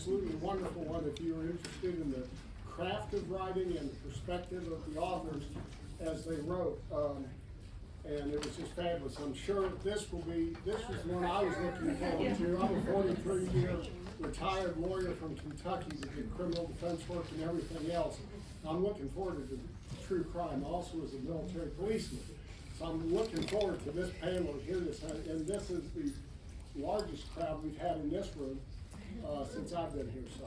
absolutely wonderful one if you are interested in the craft of writing and the perspective of the authors as they wrote. And it was just fabulous. I'm sure this was one I was looking forward to. I'm a 43-year retired lawyer from Kentucky that did criminal defense work and everything else. I'm looking forward to true crime also as a military policeman. So I'm looking forward to this panel to hear this. And this is the largest crowd we've had in this room since I've been here. So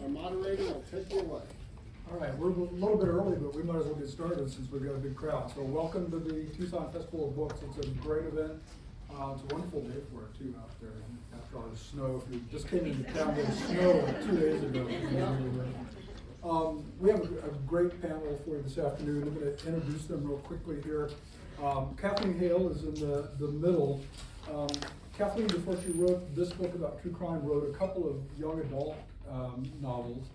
our moderator will take you away. All right, we're a little bit early, but we might as well get started since we've got a big crowd. So welcome to the Tucson Festival of Books. It's a great event. It's a wonderful day for it too out there. And after all the snow, if you just came into town, there was snow like 2 days ago. We have a great panel for you this afternoon. I'm going to introduce them real quickly here. Kathleen Hale is in the middle. Kathleen, before she wrote this book about true crime, wrote a couple of young adult novels,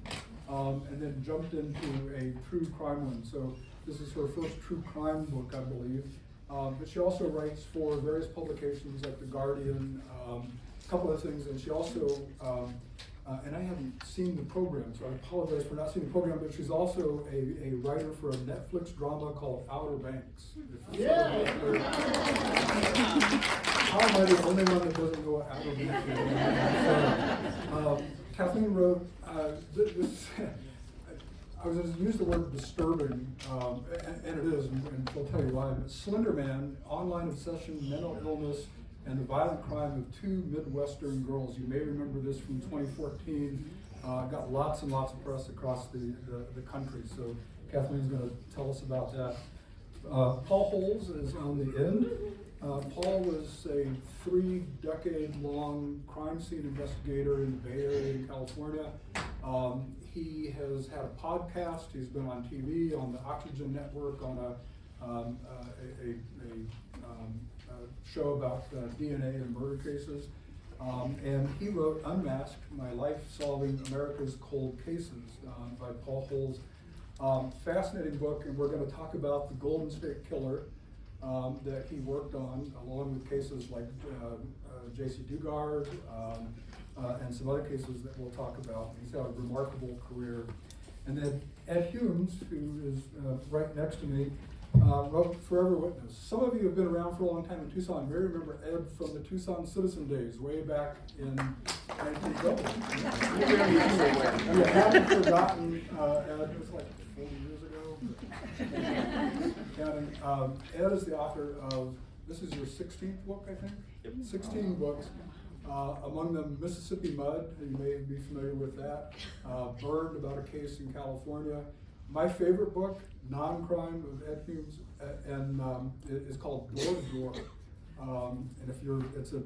and then jumped into a true crime one. So this is her first true crime book, I believe. But she also writes for various publications like The Guardian, a couple of things, and she also, and I haven't seen the program, so I apologize for not seeing the program, but she's also a writer for a Netflix drama called Outer Banks. Yeah! How am I the only one that doesn't know what Outer Banks is? So, Kathleen wrote, this, I was going to use the word disturbing, and it is, and she'll tell you why, but Slender Man, Online Obsession, Mental Illness, and the Violent Crime of Two Midwestern Girls. You may remember this from 2014. Got lots and lots of press across the country, so Kathleen's going to tell us about that. Paul Holes is on the end. Paul was a 3-decade-long crime scene investigator in the Bay Area in California. He has had a podcast. He's been on TV, on the Oxygen Network, on a show about DNA and murder cases. And he wrote Unmasked, My Life Solving America's Cold Cases by Paul Holes. Fascinating book, and we're going to talk about the Golden State Killer that he worked on, along with cases like J.C. Dugard and some other cases that we'll talk about. He's had a remarkable career. And then Ed Humes, who is right next to me, wrote Forever Witness. Some of you have been around for a long time in Tucson. You may remember Ed from the Tucson Citizen days, way back in 1912. You haven't forgotten Ed. It was like 40 years ago. Ed is the author of, this is your 16th book, I think? Yep. 16 books. Among them, Mississippi Mud, you may be familiar with that. Burned, about a case in California. My favorite book, non-crime of Ed Humes, and is called Door to Door. And if you're, it's a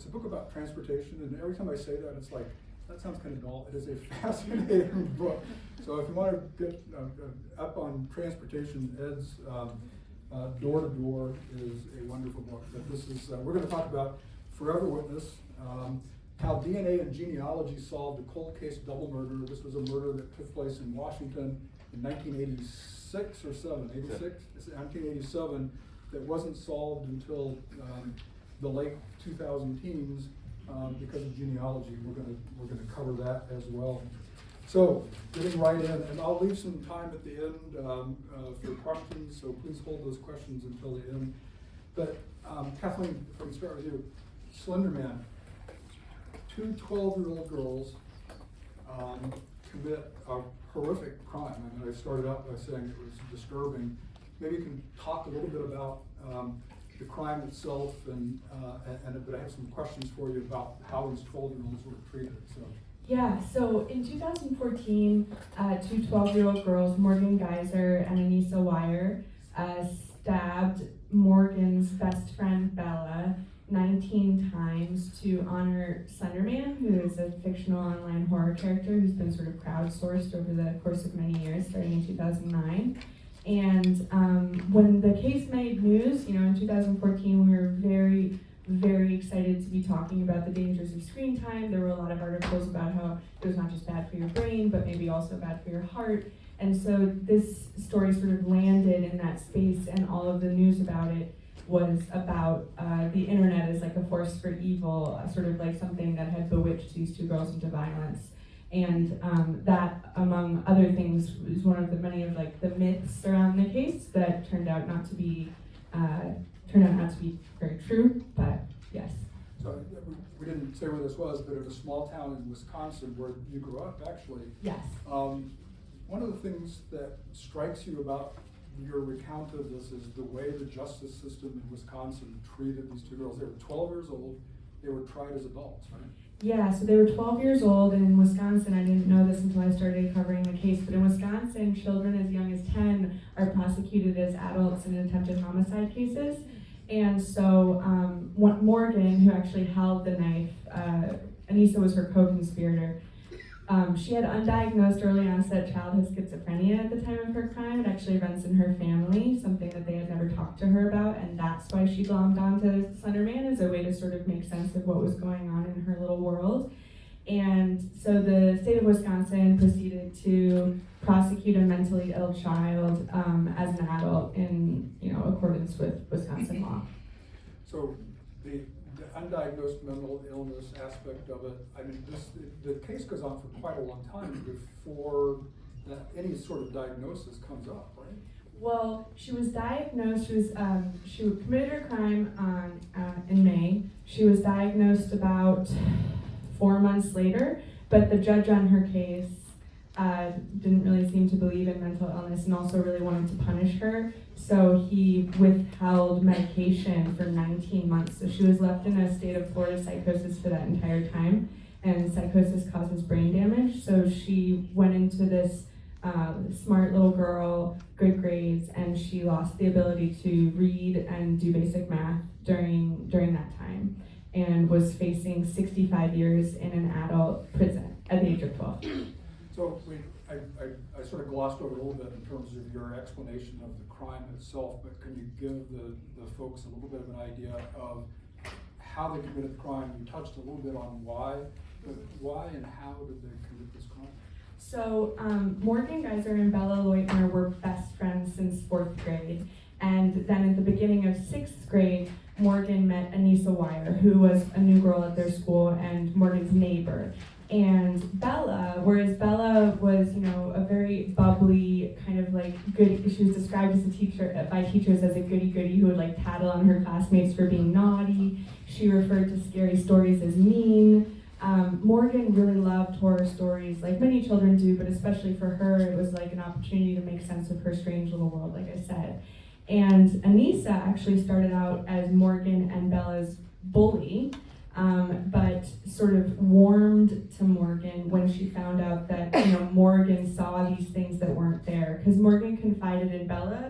book about transportation, and every time I say that, it's like, that sounds kind of dull. It is a fascinating book. So if you want to get up on transportation, Ed's Door to Door is a wonderful book. But this is, we're going to talk about Forever Witness, how DNA and genealogy solved a cold case double murder. This was a murder that took place in Washington in 1986 or 86? It's 1987, that wasn't solved until the late 2010s because of genealogy. We're gonna cover that as well. So getting right in, and I'll leave some time at the end for questions. So please hold those questions until the end. But Kathleen, if we can start with you. Slender Man, 2 12-year-old girls commit a horrific crime. I mean, I started out by saying it was disturbing. Maybe you can talk a little bit about the crime itself, but I have some questions for you about how these 12-year-olds were treated. So. Yeah, so in 2014, 2 12-year-old girls, Morgan Geyser and Anissa Wire, stabbed Morgan's best friend, Bella, 19 times to honor Slenderman, who is a fictional online horror character who's been sort of crowdsourced over the course of many years, starting in 2009. And when the case made news, in 2014, we were very, very excited to be talking about the dangers of screen time. There were a lot of articles about how it was not just bad for your brain, but maybe also bad for your heart. And so this story sort of landed in that space, and all of the news about it was about the internet as like a force for evil, sort of like something that had bewitched these two girls into violence. And that, among other things, was one of the many of like the myths around the case that turned out not to be very true. But yes. So we didn't say where this was, but it was a small town in Wisconsin where you grew up, actually. Yes. One of the things that strikes you about your recount of this is the way the justice system in Wisconsin treated these two girls. They were 12 years old. They were tried as adults, right? Yeah, so they were 12 years old, and in Wisconsin, I didn't know this until I started covering the case, but in Wisconsin, children as young as 10 are prosecuted as adults in attempted homicide cases. And so Morgan, who actually held the knife, Anissa was her co-conspirator. She had undiagnosed early onset childhood schizophrenia at the time of her crime. It actually runs in her family, something that they had never talked to her about, and that's why she glommed onto Slender Man as a way to sort of make sense of what was going on in her little world. And so the state of Wisconsin proceeded to prosecute a mentally ill child as an adult in accordance with Wisconsin law. So the undiagnosed mental illness aspect of it, I mean, the case goes on for quite a long time before any sort of diagnosis comes up, right? Well, she was diagnosed. She committed her crime in May. She was diagnosed about 4 months later, but the judge on her case didn't really seem to believe in mental illness and also really wanted to punish her. So he withheld medication for 19 months. So she was left in a state of Florida psychosis for that entire time. And psychosis causes brain damage. So she went into this smart little girl, good grades, and she lost the ability to read and do basic math during that time, and was facing 65 years in an adult prison at the age of 12. So I sort of glossed over a little bit in terms of your explanation of the crime itself, but can you give the folks a little bit of an idea of how they committed the crime? You touched a little bit on why, but why and how did they commit this crime? So Morgan Geyser and Bella Leutner were best friends since 4th grade. And then at the beginning of 6th grade, Morgan met Anissa Wire, who was a new girl at their school and Morgan's neighbor. And Bella, whereas Bella was, a very bubbly, kind of like good, she was described as a teacher by teachers as a goody-goody who would like tattle on her classmates for being naughty. She referred to scary stories as mean. Morgan really loved horror stories, like many children do, but especially for her, it was like an opportunity to make sense of her strange little world, like I said. And Anissa actually started out as Morgan and Bella's bully, but sort of warmed to Morgan when she found out that Morgan saw these things that weren't there. Because Morgan confided in Bella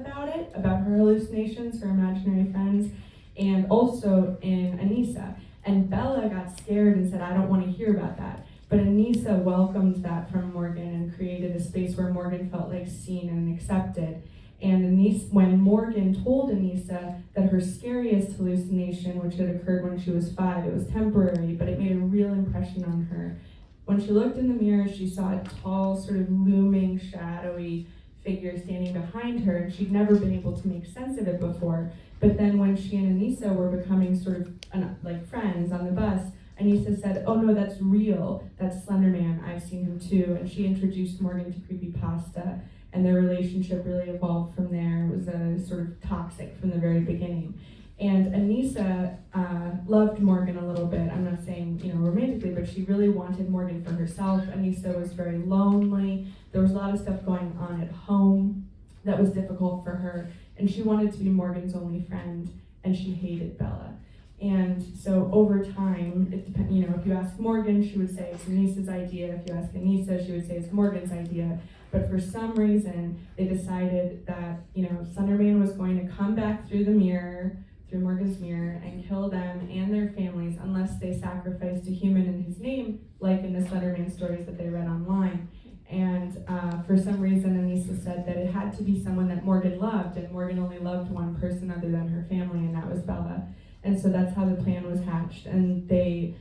about her hallucinations, her imaginary friends, and also in Anissa. And Bella got scared and said, I don't want to hear about that. But Anissa welcomed that from Morgan and created a space where Morgan felt like seen and accepted. And when Morgan told Anissa that her scariest hallucination, which had occurred when she was 5, it was temporary, but it made a real impression on her. When she looked in the mirror, she saw a tall, sort of looming, shadowy figure standing behind her, and she'd never been able to make sense of it before. But then when she and Anissa were becoming sort of like friends on the bus, Anissa said, oh no, that's real, that's Slender Man, I've seen him too. And she introduced Morgan to creepypasta, and their relationship really evolved from there. It was sort of toxic from the very beginning. And Anissa loved Morgan a little bit. I'm not saying, romantically, but she really wanted Morgan for herself. Anissa was very lonely. There was a lot of stuff going on at home that was difficult for her. And she wanted to be Morgan's only friend, and she hated Bella. And so over time, it depends, if you ask Morgan, she would say it's Anissa's idea. If you ask Anissa, she would say it's Morgan's idea. But for some reason, they decided that, Slender Man was going to come back through Morgan's mirror, and kill them and their families unless they sacrificed a human in his name, like in the Slender Man stories that they read online. And for some reason, Anissa said that it had to be someone that Morgan loved, and Morgan only loved one person other than her family, and that was Bella. And so that's how the plan was hatched. And they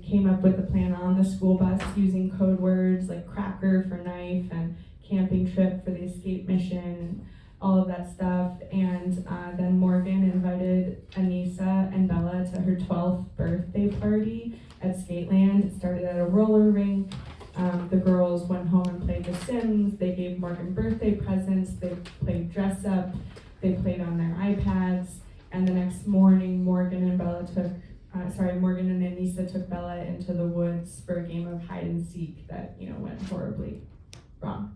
came up with the plan on the school bus using code words like cracker for knife and camping trip for the escape mission. all of that stuff. And then Morgan invited Anissa and Bella to her 12th birthday party at Skateland. It started at a roller rink. The girls went home and played The Sims. They gave Morgan birthday presents. They played dress up. They played on their iPads. And the next morning, Morgan and Anissa took Bella into the woods for a game of hide and seek that, went horribly wrong.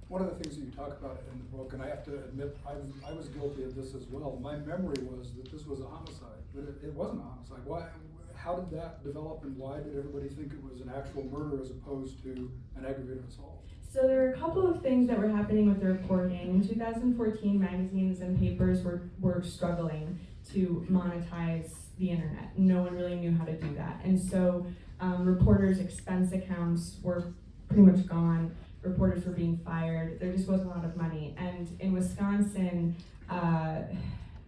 One of the things that you talk about in the book, and I have to admit, I was guilty of this as well. My memory was that this was a homicide, but it wasn't a homicide. Why? How did that develop, and why did everybody think it was an actual murder as opposed to an aggravated assault? So there were a couple of things that were happening with the reporting. In 2014, magazines and papers were struggling to monetize the internet. No one really knew how to do that. And so reporters' expense accounts were pretty much gone. Reporters were being fired. There just wasn't a lot of money. And in Wisconsin,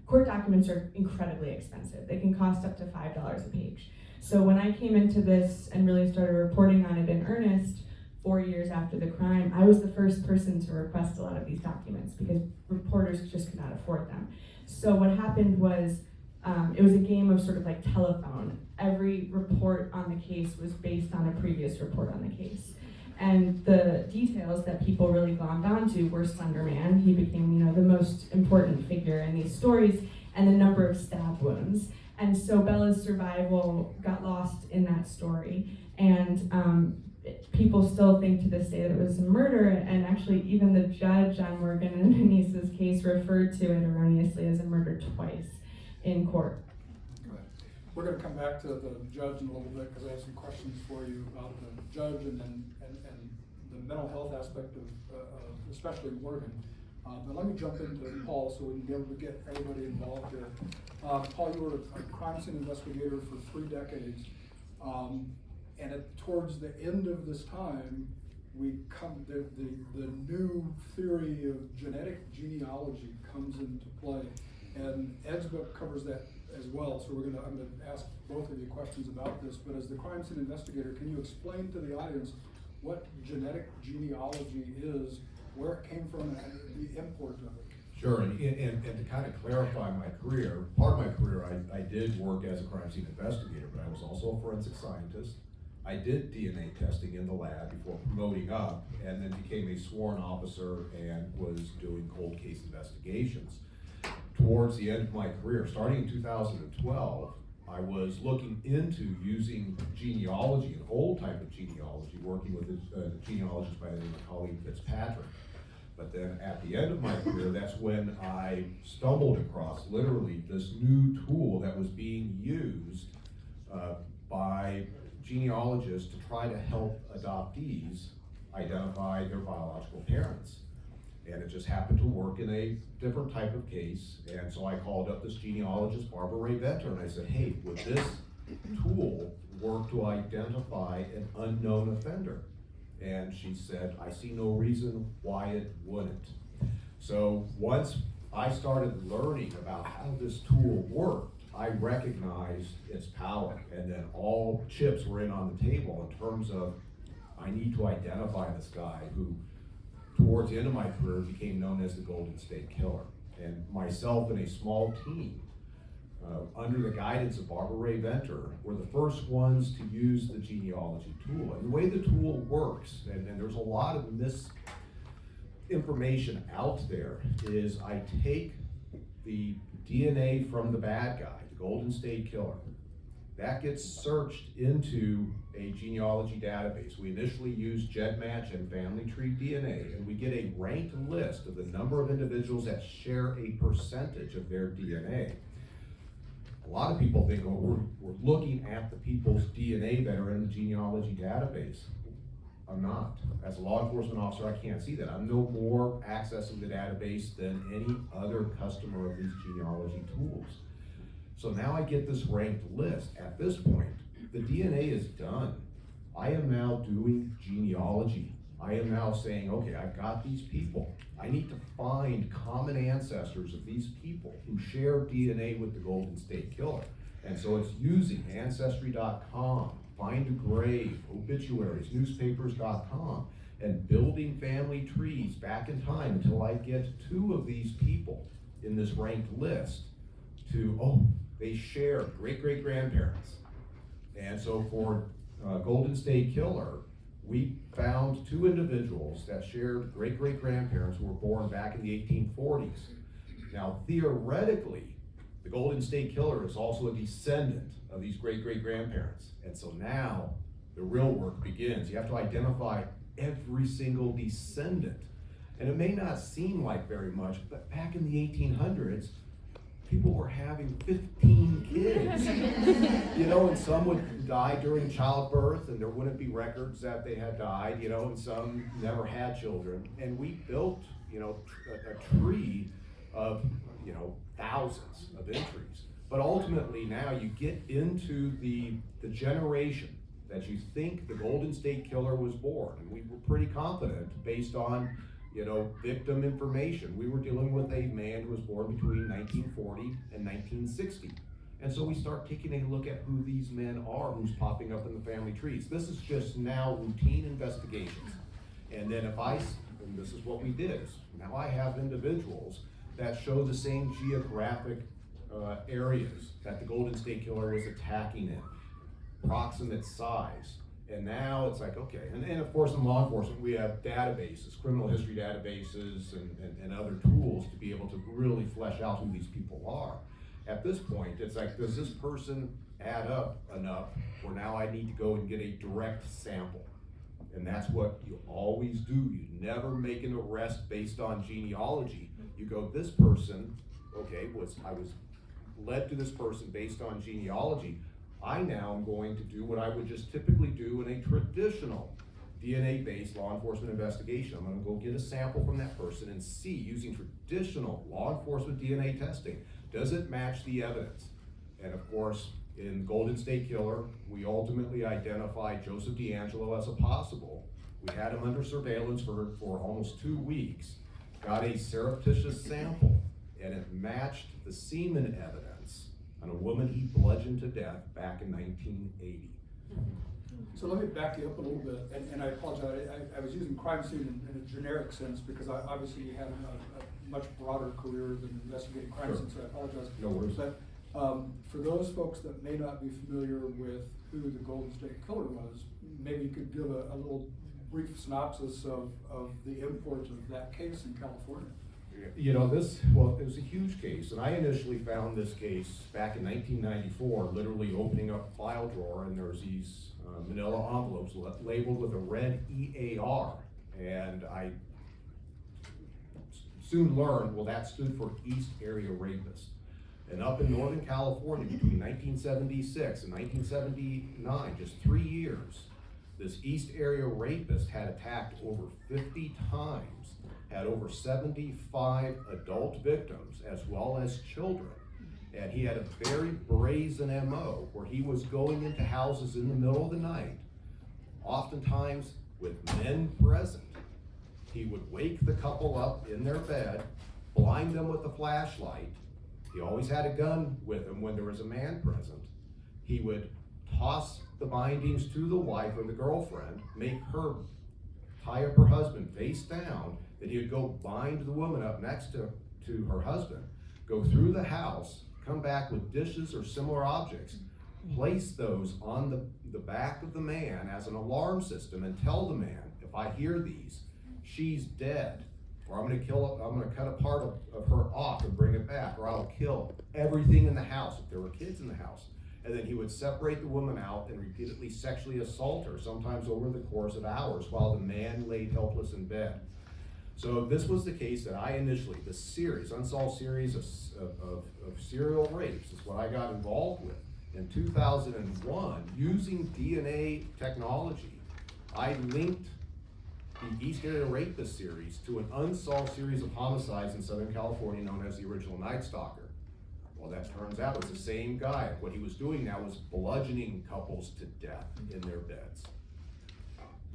court documents are incredibly expensive. They can cost up to $5 a page. So when I came into this and really started reporting on it in earnest, 4 years after the crime, I was the first person to request a lot of these documents because reporters just could not afford them. So what happened was, it was a game of sort of like telephone. Every report on the case was based on a previous report on the case. And the details that people really glommed onto were Slender Man. He became, the most important figure in these stories, and the number of stab wounds. And so Bella's survival got lost in that story. And people still think to this day that it was a murder, and actually even the judge on Morgan and Anissa's case referred to it erroneously as a murder twice in court. Good. We're going to come back to the judge in a little bit because I have some questions for you about the judge and the mental health aspect of especially Morgan. But let me jump into Paul so we can be able to get everybody involved here. Paul, you were a crime scene investigator for 3 decades. And towards the end of this time, the new theory of genetic genealogy comes into play, and Ed's book covers that as well. So I'm gonna ask both of you questions about this. But as the crime scene investigator, can you explain to the audience what genetic genealogy is, where it came from, and the import of it? Sure, and to kind of clarify my career, part of my career I did work as a crime scene investigator, but I was also a forensic scientist. I did DNA testing in the lab before promoting up, and then became a sworn officer and was doing cold case investigations. Towards the end of my career, starting in 2012, I was looking into using genealogy, an old type of genealogy, working with a genealogist by the name of Colleen Fitzpatrick. But then at the end of my career, that's when I stumbled across literally this new tool that was being used by genealogists to try to help adoptees identify their biological parents. And it just happened to work in a different type of case. And so I called up this genealogist, Barbara Ray Venter, and I said, hey, would this tool work to identify an unknown offender? And she said, I see no reason why it wouldn't. So once I started learning about how this tool worked, I recognized its power, and then all chips were in on the table in terms of, I need to identify this guy who, towards the end of my career, became known as the Golden State Killer. And myself and a small team, under the guidance of Barbara Ray Venter, were the first ones to use the genealogy tool. And the way the tool works, and there's a lot of misinformation out there, is I take the DNA from the bad guy, the Golden State Killer. That gets searched into a genealogy database. We initially use GEDmatch and Family Tree DNA, and we get a ranked list of the number of individuals that share a percentage of their DNA. A lot of people think, oh, we're looking at the people's DNA that are in the genealogy database. I'm not. As a law enforcement officer, I can't see that. I'm no more accessing the database than any other customer of these genealogy tools. So now I get this ranked list. At this point, the DNA is done. I am now doing genealogy. I am now saying, okay, I've got these people. I need to find common ancestors of these people who share DNA with the Golden State Killer. And so it's using Ancestry.com, Find a Grave, obituaries, newspapers.com, and building family trees back in time until I get 2 of these people in this ranked list to, oh, they share great-great-grandparents. And so for Golden State Killer, we found 2 individuals that shared great-great-grandparents who were born back in the 1840s. Now, theoretically, the Golden State Killer is also a descendant of these great-great-grandparents. And so now the real work begins. You have to identify every single descendant. And it may not seem like very much, but back in the 1800s, people were having 15 kids. You know, and some would die during childbirth, and there wouldn't be records that they had died, you know, and some never had children. And we built, you know, a tree of, you know, thousands of entries. But ultimately now you get into the generation that you think the Golden State Killer was born. And we were pretty confident based on, you know, victim information. We were dealing with a man who was born between 1940 and 1960. And so we start taking a look at who these men are, who's popping up in the family trees. This is just now routine investigations. And then and this is what we did, is now I have individuals that show the same geographic areas that the Golden State Killer was attacking in, approximate size. And now it's like, okay, and of course in law enforcement we have databases, criminal history databases and other tools to be able to really flesh out who these people are. At this point, it's like, does this person add up enough where now I need to go and get a direct sample? And that's what you always do. You never make an arrest based on genealogy. You go, this person, okay, I was led to this person based on genealogy. I now am going to do what I would just typically do in a traditional DNA-based law enforcement investigation. I'm gonna go get a sample from that person and see, using traditional law enforcement DNA testing, does it match the evidence? And of course, in Golden State Killer, we ultimately identified Joseph D'Angelo as a possible. We had him under surveillance for almost 2 weeks, got a surreptitious sample, and it matched the semen evidence on a woman he bludgeoned to death back in 1980. So let me back you up a little bit, and I apologize, I was using crime scene in a generic sense because I obviously had a much broader career than investigating crime scenes, so I apologize. No worries. But for those folks that may not be familiar with who the Golden State Killer was, maybe you could give a little brief synopsis of the import of that case in California. You know, it was a huge case, and I initially found this case back in 1994, literally opening up a file drawer, and there's these manila envelopes labeled with a red EAR, and I soon learned, well, that stood for East Area Rapist. And up in Northern California, between 1976 and 1979, just 3 years, this East Area Rapist had attacked over 50 times, had over 75 adult victims as well as children. And he had a very brazen MO where he was going into houses in the middle of the night, oftentimes with men present. He would wake the couple up in their bed, blind them with a flashlight. He always had a gun with him when there was a man present. He would toss the bindings to the wife or the girlfriend, make her tie up her husband face down, then he would go bind the woman up next to her husband, go through the house, come back with dishes or similar objects, place those on the back of the man as an alarm system, and tell the man, if I hear these, she's dead, or I'm gonna cut a part of her off and bring it back, or I'll kill everything in the house if there were kids in the house. And then he would separate the woman out and repeatedly sexually assault her, sometimes over the course of hours, while the man laid helpless in bed. So this was the case that I initially, the series, unsolved series of serial rapes, is what I got involved with. In 2001, using DNA technology, I linked the East Area Rapist series to an unsolved series of homicides in Southern California known as the original Night Stalker. Well, that turns out it's the same guy. What he was doing now was bludgeoning couples to death in their beds.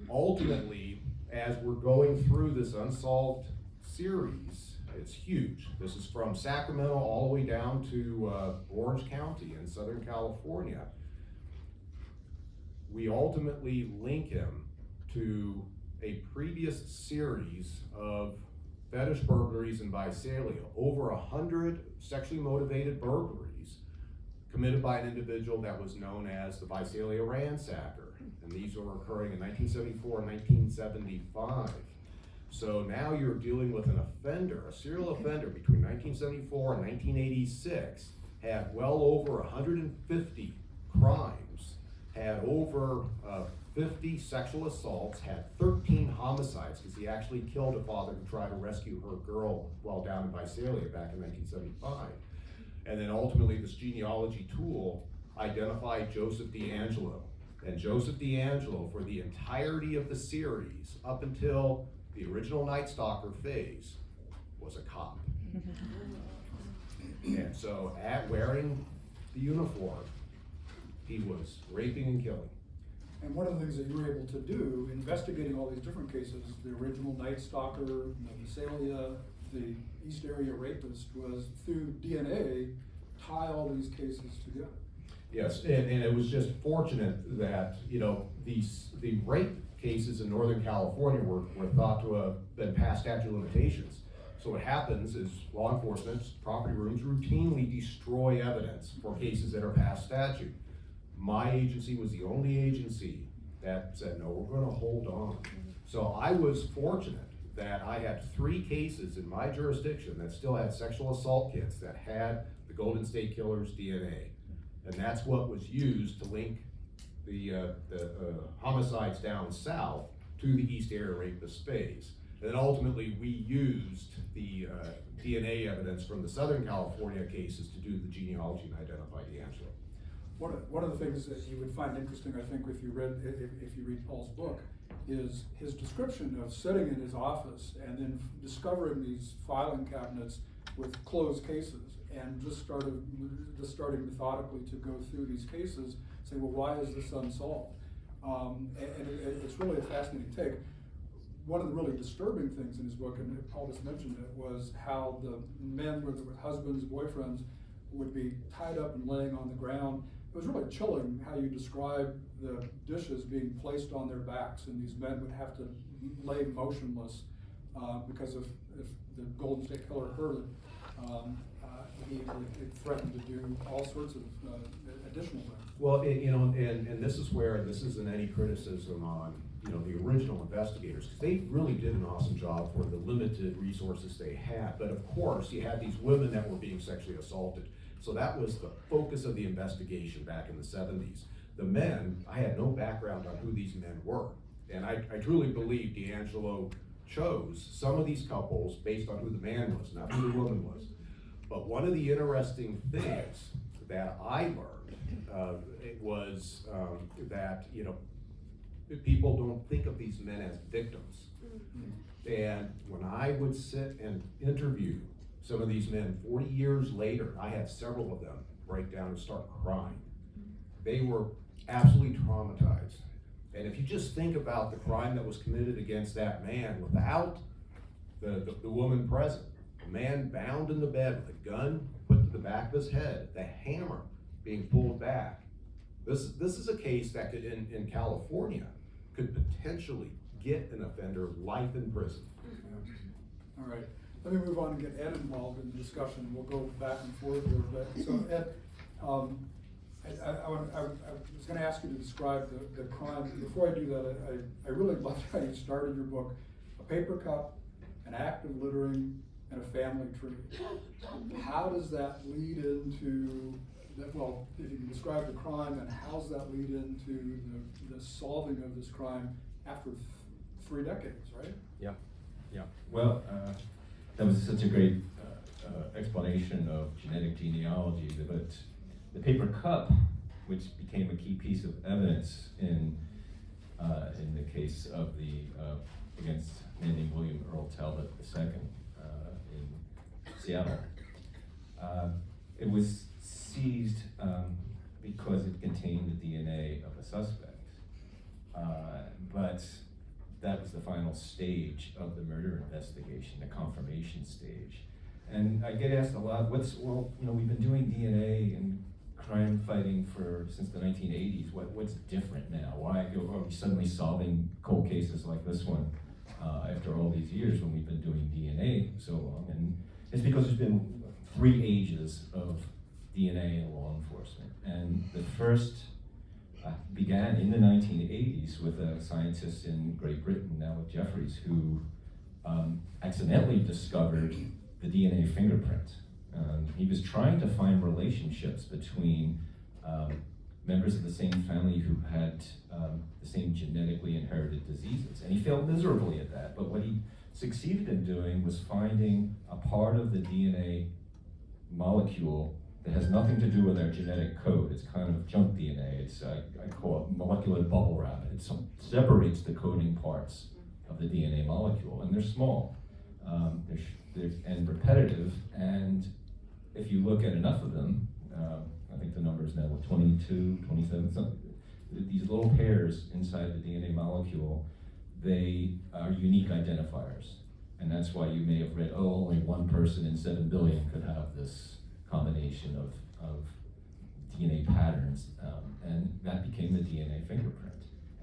Ultimately, as we're going through this unsolved series, it's huge. This is from Sacramento all the way down to Orange County in Southern California. We ultimately link him to a previous series of fetish burglaries in Visalia, over 100 sexually motivated burglaries committed by an individual that was known as the Visalia Ransacker. And these were occurring in 1974 and 1975. So now you're dealing with an offender, a serial offender between 1974 and 1986, had well over 150 crimes, had over 50 sexual assaults, had 13 homicides, because he actually killed a father who tried to rescue her girl while down in Visalia back in 1975. And then ultimately this genealogy tool identified Joseph D'Angelo. And Joseph D'Angelo, for the entirety of the series, up until the original Night Stalker phase, was a cop. And so at wearing the uniform, he was raping and killing. And one of the things that you were able to do, investigating all these different cases, the original Night Stalker, the Visalia, the East Area Rapist, was through DNA, tie all these cases together. Yes, and it was just fortunate that, you know, the rape cases in Northern California were thought to have been past statute of limitations. So what happens is law enforcement, property rooms routinely destroy evidence for cases that are past statute. My agency was the only agency that said, no, we're gonna hold on. So I was fortunate that I had 3 cases in my jurisdiction that still had sexual assault kits that had the Golden State Killer's DNA. And that's what was used to link the homicides down south to the East Area Rapist phase. And then ultimately we used the DNA evidence from the Southern California cases to do the genealogy and identify D'Angelo. One of the things that you would find interesting, I think, if you read Paul's book, is his description of sitting in his office and then discovering these filing cabinets with closed cases, and just starting methodically to go through these cases, say, well, why is this unsolved? It's really a fascinating take. One of the really disturbing things in his book, and Paul just mentioned it, was how the men with husbands, boyfriends, would be tied up and laying on the ground. It was really chilling how you describe the dishes being placed on their backs, and these men would have to lay motionless because if the Golden State Killer heard it, he threatened to do all sorts of additional things. Well, you know, and this is where, this isn't any criticism on, you know, the original investigators, because they really did an awesome job for the limited resources they had. But of course, you had these women that were being sexually assaulted. So that was the focus of the investigation back in the 70s. The men, I had no background on who these men were. And I truly believe D'Angelo chose some of these couples based on who the man was, not who the woman was. But one of the interesting things that I learned was that, you know, people don't think of these men as victims. And when I would sit and interview some of these men 40 years later, I had several of them break down and start crying. They were absolutely traumatized. And if you just think about the crime that was committed against that man without the woman present, a man bound in the bed with a gun put to the back of his head, the hammer being pulled back. This is a case that could, in California, could potentially get an offender life in prison. All right, let me move on and get Ed involved in the discussion. We'll go back and forth a little bit. So Ed, I was going to ask you to describe the crime. Before I do that, I really loved how you started your book. A paper cup, an act of littering, and a family tree. How does that lead into, well, if you can describe the crime, and how does that lead into the solving of this crime after 3 decades, right? Yeah. Well, that was such a great explanation of genetic genealogy, but the paper cup, which became a key piece of evidence in the case of the against a man named William Earl Talbot II in Seattle. It was seized because it contained the DNA of a suspect, but that was the final stage of the murder investigation, the confirmation stage. And I get asked a lot, we've been doing DNA and crime fighting since the 1980s. What's different now? Why are we suddenly solving cold cases like this one after all these years when we've been doing DNA so long? And it's because there's been 3 ages of DNA in law enforcement. And the first began in the 1980s with a scientist in Great Britain, now at Jeffries, who accidentally discovered the DNA fingerprint. He was trying to find relationships between members of the same family who had the same genetically inherited diseases. And he failed miserably at that. But what he succeeded in doing was finding a part of the DNA molecule that has nothing to do with our genetic code. It's kind of junk DNA. It's, I call it molecular bubble wrap. It separates the coding parts of the DNA molecule, and they're small and repetitive. And if you look at enough of them, I think the number is now 22, 27, something. These little pairs inside the DNA molecule, they are unique identifiers. And that's why you may have read, oh, only 1 person in 7 billion could have this combination of DNA patterns, and that became the DNA fingerprint.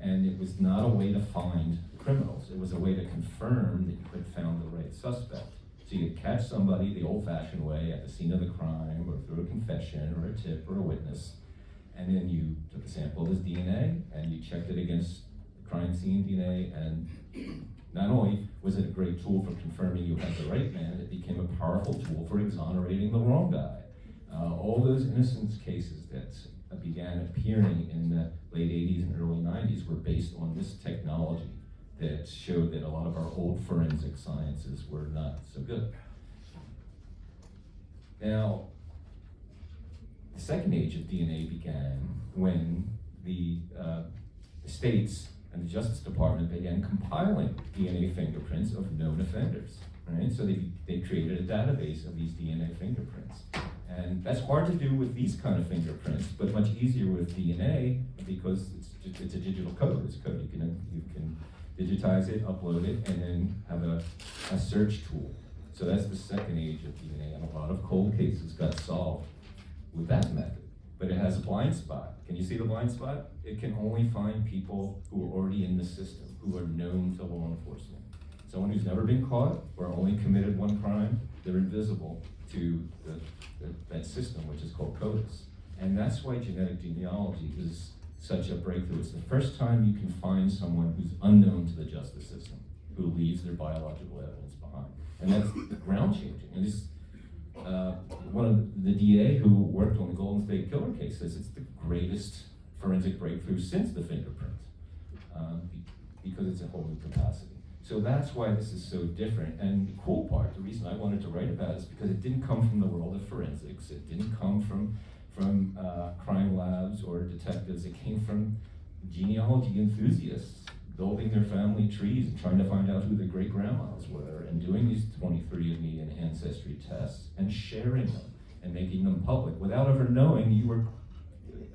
And it was not a way to find criminals, it was a way to confirm that you had found the right suspect. So you could catch somebody the old-fashioned way at the scene of the crime, or through a confession, or a tip, or a witness, and then you took a sample of his DNA, and you checked it against the crime scene DNA, and not only was it a great tool for confirming you had the right man, it became a powerful tool for exonerating the wrong guy. All those innocence cases that began appearing in the late 80s and early 90s were based on this technology that showed that a lot of our old forensic sciences were not so good. Now, the second age of DNA began when the states and the Justice Department began compiling DNA fingerprints of known offenders, right? So they created a database of these DNA fingerprints. And that's hard to do with these kind of fingerprints, but much easier with DNA because it's a digital code. It's code. You can digitize it, upload it, and then have a search tool. So that's the second age of DNA, and a lot of cold cases got solved with that method. But it has a blind spot. Can you see the blind spot? It can only find people who are already in the system, who are known to law enforcement. Someone who's never been caught or only committed 1 crime, they're invisible to that system, which is called CODIS. And that's why genetic genealogy is such a breakthrough. It's the first time you can find someone who's unknown to the justice system, who leaves their biological evidence behind. And that's ground changing. And this, one of the DA who worked on the Golden State Killer case says it's the greatest forensic breakthrough since the fingerprint, because it's a whole new capacity. So that's why this is so different. And the cool part, the reason I wanted to write about it is because it didn't come from the world of forensics. It didn't come from crime labs or detectives. It came from genealogy enthusiasts building their family trees and trying to find out who their great-grandmas were, and doing these 23andMe and Ancestry tests and sharing them and making them public without ever knowing you were.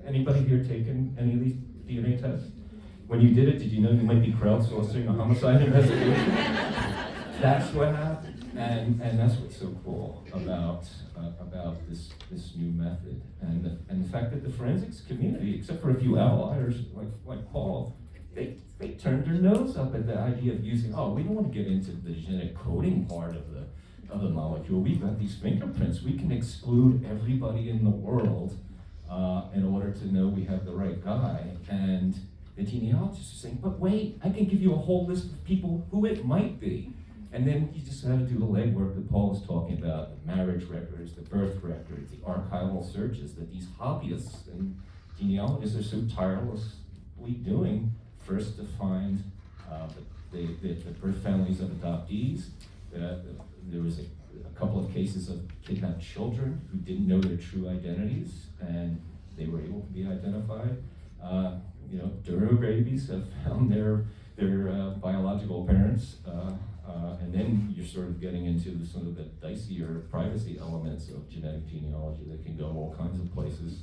Anybody here taken any of these DNA tests? When you did it, did you know you might be crowdsourcing a homicide investigation? That's what happened, and that's what's so cool about this new method, and the fact that the forensics community, except for a few outliers like Paul, they turned their nose up at the idea of using. Oh, we don't want to get into the genetic coding part of the molecule. We've got these fingerprints. We can exclude everybody in the world in order to know we have the right guy. And the genealogists are saying, but wait, I can give you a whole list of people who it might be. And then you just have to do the legwork that Paul was talking about, the marriage records, the birth records, the archival searches that these hobbyists and genealogists are so tirelessly doing, first to find the birth families of adoptees. There was a couple of cases of kidnapped children who didn't know their true identities, and they were able to be identified. Duro babies have found their biological parents, and then you're sort of getting into some of the dicier privacy elements of genetic genealogy that can go all kinds of places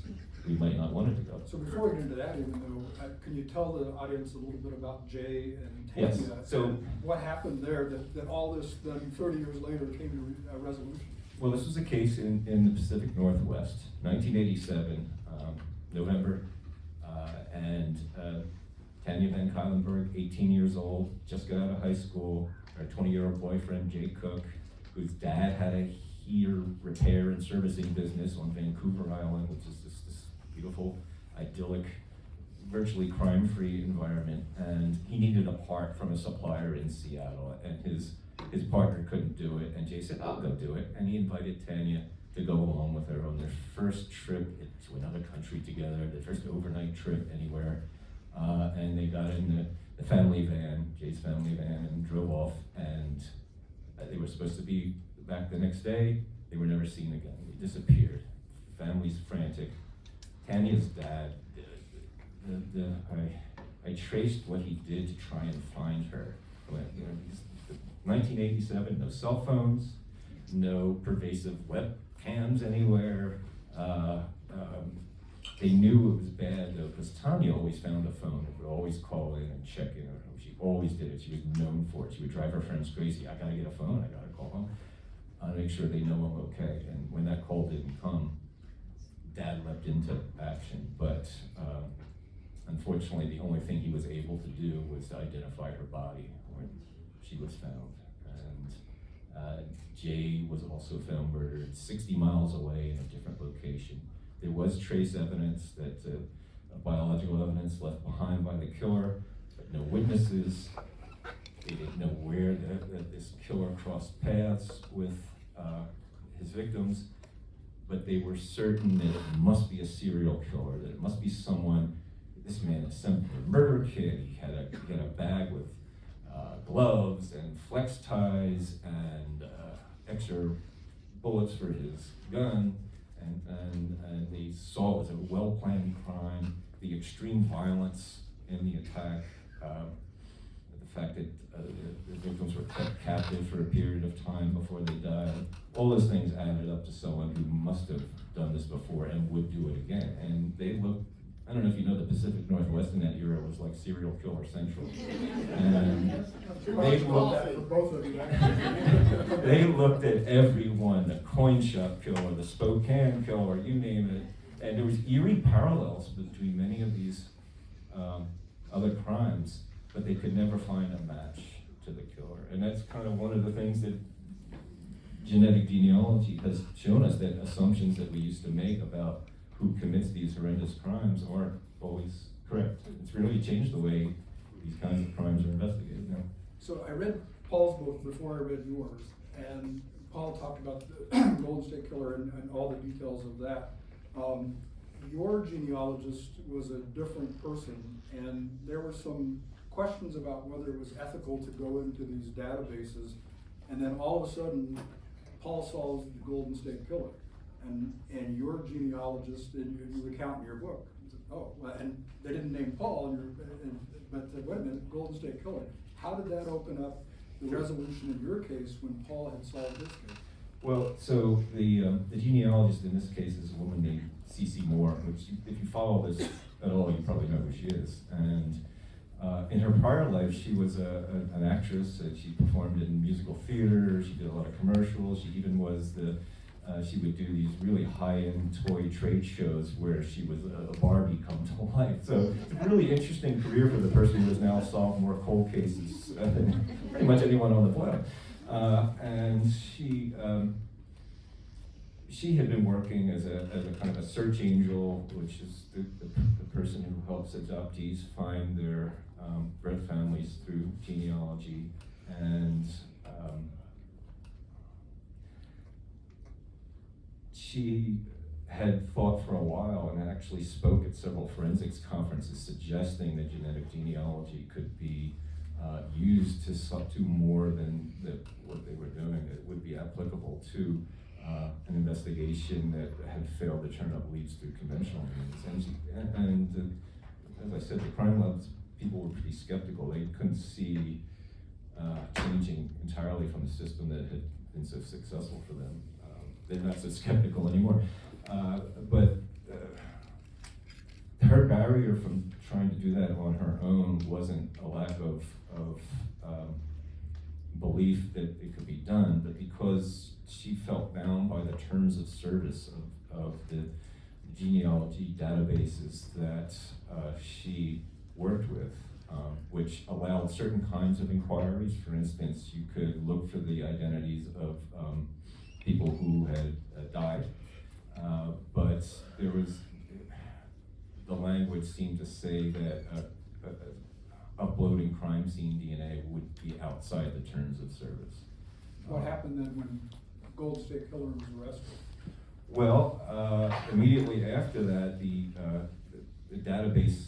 we might not want it to go. So before we get into that, even though, can you tell the audience a little bit about Jay and Tanya? Yes. So what happened there that all this then 30 years later came to a resolution? Well, this was a case in the Pacific Northwest, 1987, November, and Tanya Van Kylenberg, 18 years old, just got out of high school. Her 20-year-old boyfriend, Jay Cook, whose dad had a heater repair and servicing business on Vancouver Island, which is this beautiful, idyllic, virtually crime-free environment. And he needed a part from a supplier in Seattle, and his partner couldn't do it, and Jay said, I'll go do it. And he invited Tanya to go along with her on their first trip to another country together, their first overnight trip anywhere. And they got in the family van, Jay's family van, and drove off, and they were supposed to be back the next day. They were never seen again. They disappeared. Family's frantic. Tanya's dad, I traced what he did to try and find her. 1987, no cell phones, no pervasive webcams anywhere. They knew it was bad though, because Tanya always found a phone and would always call in and check in. She always did it. She was known for it. She would drive her friends crazy. I gotta get a phone. I gotta call home. Make sure they know I'm okay. And when that call didn't come, Dad leapt into action. But unfortunately, the only thing he was able to do was to identify her body when she was found. And Jay was also found murdered 60 miles away in a different location. There was trace evidence that biological evidence left behind by the killer, but no witnesses. They didn't know where that this killer crossed paths with his victims, but they were certain that it must be a serial killer, that it must be someone. This man assembled a murder kit. He had a bag with gloves and flex ties and extra bullets for his gun, and they saw it was a well-planned crime. The extreme violence in the attack, the fact that the victims were kept captive for a period of time before they died, all those things added up to someone who must have done this before and would do it again. And they looked, I don't know if you know, the Pacific Northwest in that era was like serial killer central. And they looked at everyone, the coin shop killer, the Spokane killer, you name it. And there was eerie parallels between many of these other crimes, but they could never find a match to the killer. And that's kind of one of the things that genetic genealogy has shown us, that assumptions that we used to make about who commits these horrendous crimes aren't always correct. It's really changed the way these kinds of crimes are investigated now. So I read Paul's book before I read yours, and Paul talked about the Golden State Killer and all the details of that. Your genealogist was a different person, and there were some questions about whether it was ethical to go into these databases, and then all of a sudden, Paul solves the Golden State Killer. And your genealogist, and you recount in your book, oh, well, and they didn't name Paul, but wait a minute, Golden State Killer. How did that open up the resolution in your case when Paul had solved his case? Well, so the genealogist in this case is a woman named C.C. Moore, which if you follow this at all, you probably know who she is. And in her prior life, she was an actress. She performed in musical theater. She did a lot of commercials. She even was she would do these really high-end toy trade shows where she was a Barbie come to life. So it's a really interesting career for the person who has now solved more cold cases than pretty much anyone on the planet. And she had been working as a kind of a search angel, which is the person who helps adoptees find their birth families through genealogy. And she had thought for a while and actually spoke at several forensics conferences suggesting that genetic genealogy could be used to more than what they were doing. It would be applicable to an investigation that had failed to turn up leads through conventional means. And as I said, the crime labs, people were pretty skeptical. They couldn't see changing entirely from the system that had been so successful for them. They're not so skeptical anymore. But her barrier from trying to do that on her own wasn't a lack of belief that it could be done, but because she felt bound by the terms of service of the genealogy databases that she worked with, which allowed certain kinds of inquiries. For instance, you could look for the identities of people who had died, but there was, the language seemed to say that uploading crime scene DNA would be outside the terms of service. What happened then when Golden State Killer was arrested? Well, immediately after that, the database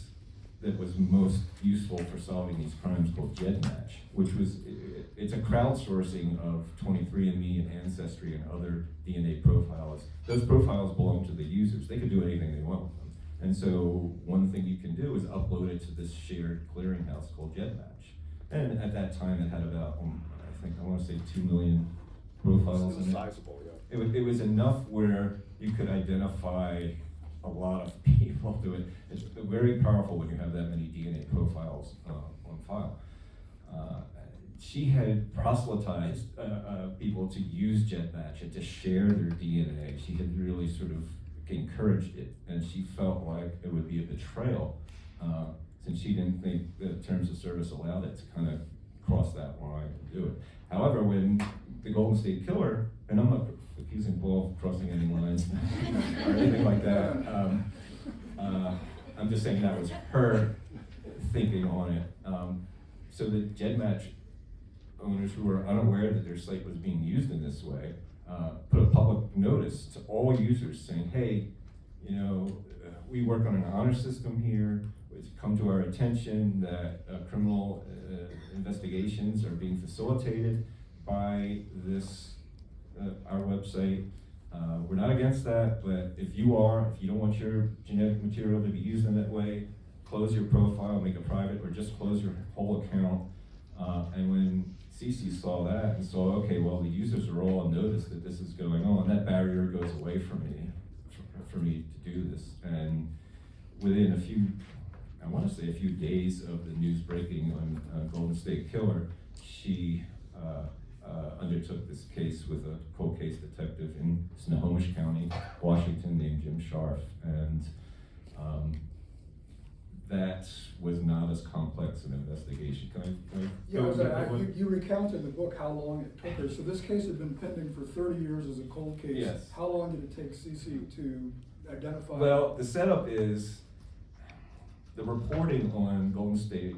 that was most useful for solving these crimes called GEDmatch, which was, it's a crowdsourcing of 23andMe and Ancestry and other DNA profiles. Those profiles belong to the users. They could do anything they want with them. And so one thing you can do is upload it to this shared clearinghouse called GEDmatch. And at that time it had about, I want to say 2 million profiles in it. Sizable, yeah. It was enough where you could identify a lot of people to it. It's very powerful when you have that many DNA profiles on file. She had proselytized people to use GEDmatch and to share their DNA. She had really sort of encouraged it, and she felt like it would be a betrayal since she didn't think the terms of service allowed it to kind of cross that line and do it. However, when the Golden State Killer, and I'm not accusing Paul of crossing any lines or anything like that, I'm just saying that was her thinking on it. So the GEDmatch owners who were unaware that their site was being used in this way put a public notice to all users saying, hey, we work on an honor system here. It's come to our attention that criminal investigations are being facilitated by this, our website. We're not against that, but if you don't want your genetic material to be used in that way, close your profile, make it private, or just close your whole account. And when Cece saw that and saw, okay, well, the users are all on notice that this is going on, that barrier goes away from me, for me to do this. And within a few days of the news breaking on Golden State Killer, she undertook this case with a cold case detective in Snohomish County, Washington, named Jim Scharf. And that was not as complex an investigation. Can I go with that one? You recount in the book how long it took her. So this case had been pending for 30 years as a cold case. Yes. How long did it take Cece to identify? Well, the setup is the reporting on Golden State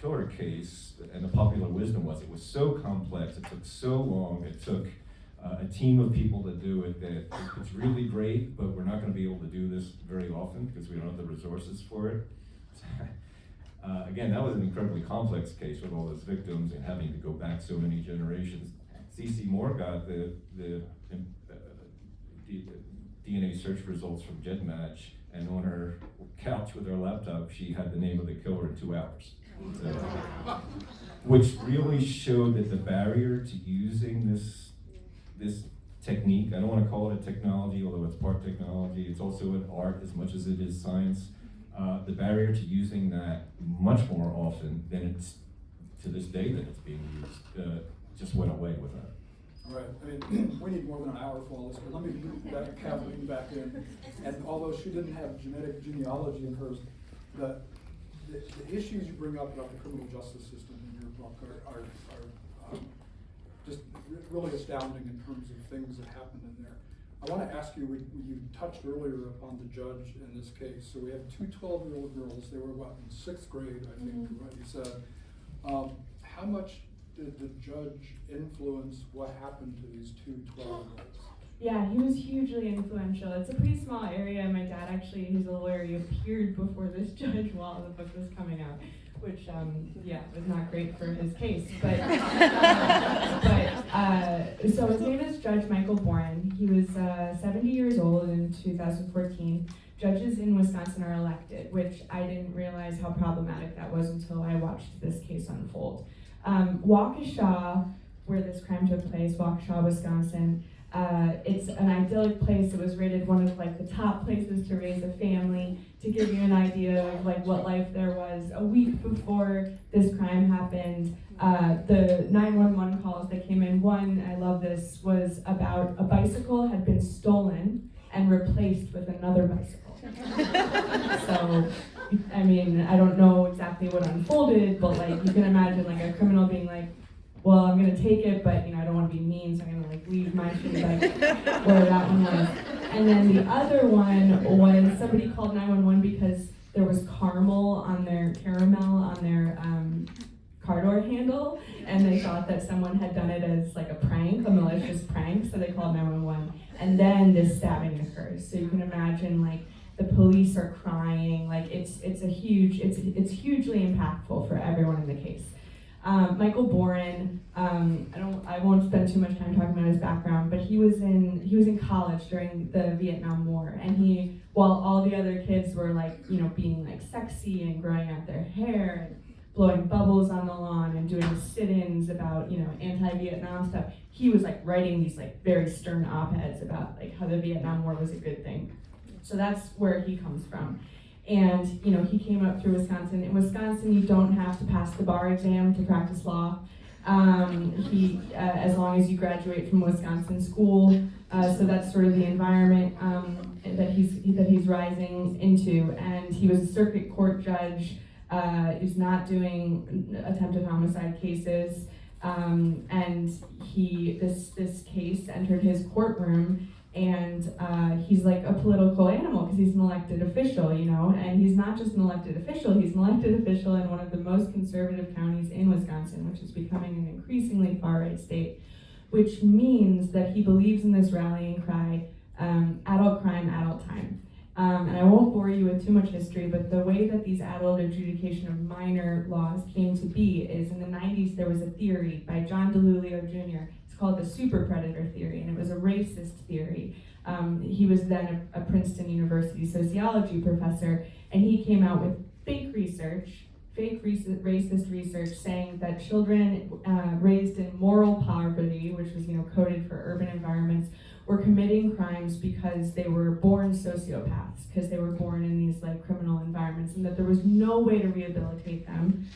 Killer case, and the popular wisdom was it was so complex, it took so long, it took a team of people to do it, that it's really great, but we're not going to be able to do this very often because we don't have the resources for it. Again, that was an incredibly complex case with all those victims and having to go back so many generations. Cece Moore got the DNA search results from GEDmatch, and on her couch with her laptop, she had the name of the killer in 2 hours. Which really showed that the barrier to using this technique, I don't want to call it a technology, although it's part technology, it's also an art as much as it is science. The barrier to using that much more often than it's to this day that it's being used just went away with that. All right, I mean, we need more than an hour for all this, but let me get Kathleen back in. And although she didn't have genetic genealogy in hers, the issues you bring up about the criminal justice system in your book are just really astounding in terms of things that happened in there. I want to ask you, you touched earlier upon the judge in this case. So we have 2 12-year-old girls. They were, what, in 6th grade, I think, what you said. How much did the judge influence what happened to these 2 12-year-olds? Yeah, he was hugely influential. It's a pretty small area. My dad actually, he's a lawyer, he appeared before this judge while the book was coming out, which, was not great for his case. But, so his name is Judge Michael Boren. He was 70 years old in 2014. Judges in Wisconsin are elected, which I didn't realize how problematic that was until I watched this case unfold. Waukesha, where this crime took place, Waukesha, Wisconsin, It's an idyllic place. It was rated one of like the top places to raise a family. To give you an idea of like what life there was, a week before this crime happened, the 911 calls that came in, one, I love this, was about a bicycle had been stolen and replaced with another bicycle. So, I mean, I don't know exactly what unfolded, but like you can imagine like a criminal being like, well, I'm gonna take it, but you know, I don't want to be mean, so I'm gonna like leave my shit like where that one was. And then the other one was somebody called 911 because there was caramel on their car door handle, and they thought that someone had done it as like a prank, a malicious prank, so they called 911. And then this stabbing occurs. So you can imagine like the police are crying, like it's hugely impactful for everyone in the case. Michael Boren, I won't spend too much time talking about his background, but he was in college during the Vietnam War, and while all the other kids were like, you know, being like sexy and growing out their hair and blowing bubbles on the lawn and doing sit-ins about, you know, anti-Vietnam stuff, he was like writing these like very stern op-eds about like how the Vietnam War was a good thing. So that's where he comes from. And, you know, he came up through Wisconsin. In Wisconsin, you don't have to pass the bar exam to practice law. As long as you graduate from Wisconsin school. So that's sort of the environment that he's rising into. And he was a circuit court judge. He's not doing attempted homicide cases. And this case entered his courtroom. And he's like a political animal because he's an elected official, you know, and he's not just an elected official, he's an elected official in one of the most conservative counties in Wisconsin, which is becoming an increasingly far-right state, which means that he believes in this rallying cry, adult crime, adult time. And I won't bore you with too much history, but the way that these adult adjudication of minor laws came to be is in the 90s there was a theory by John DeLulio Jr., called the super predator theory, and it was a racist theory. He was then a Princeton University sociology professor, and he came out with fake racist research saying that children raised in moral poverty, which was, you know, coded for urban environments, were committing crimes because they were born sociopaths, because they were born in these like criminal environments, and that there was no way to rehabilitate them.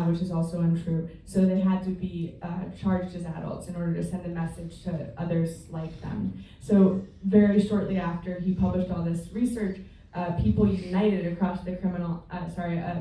Which is also untrue. So they had to be charged as adults in order to send a message to others like them. So very shortly after he published all this research, people united across the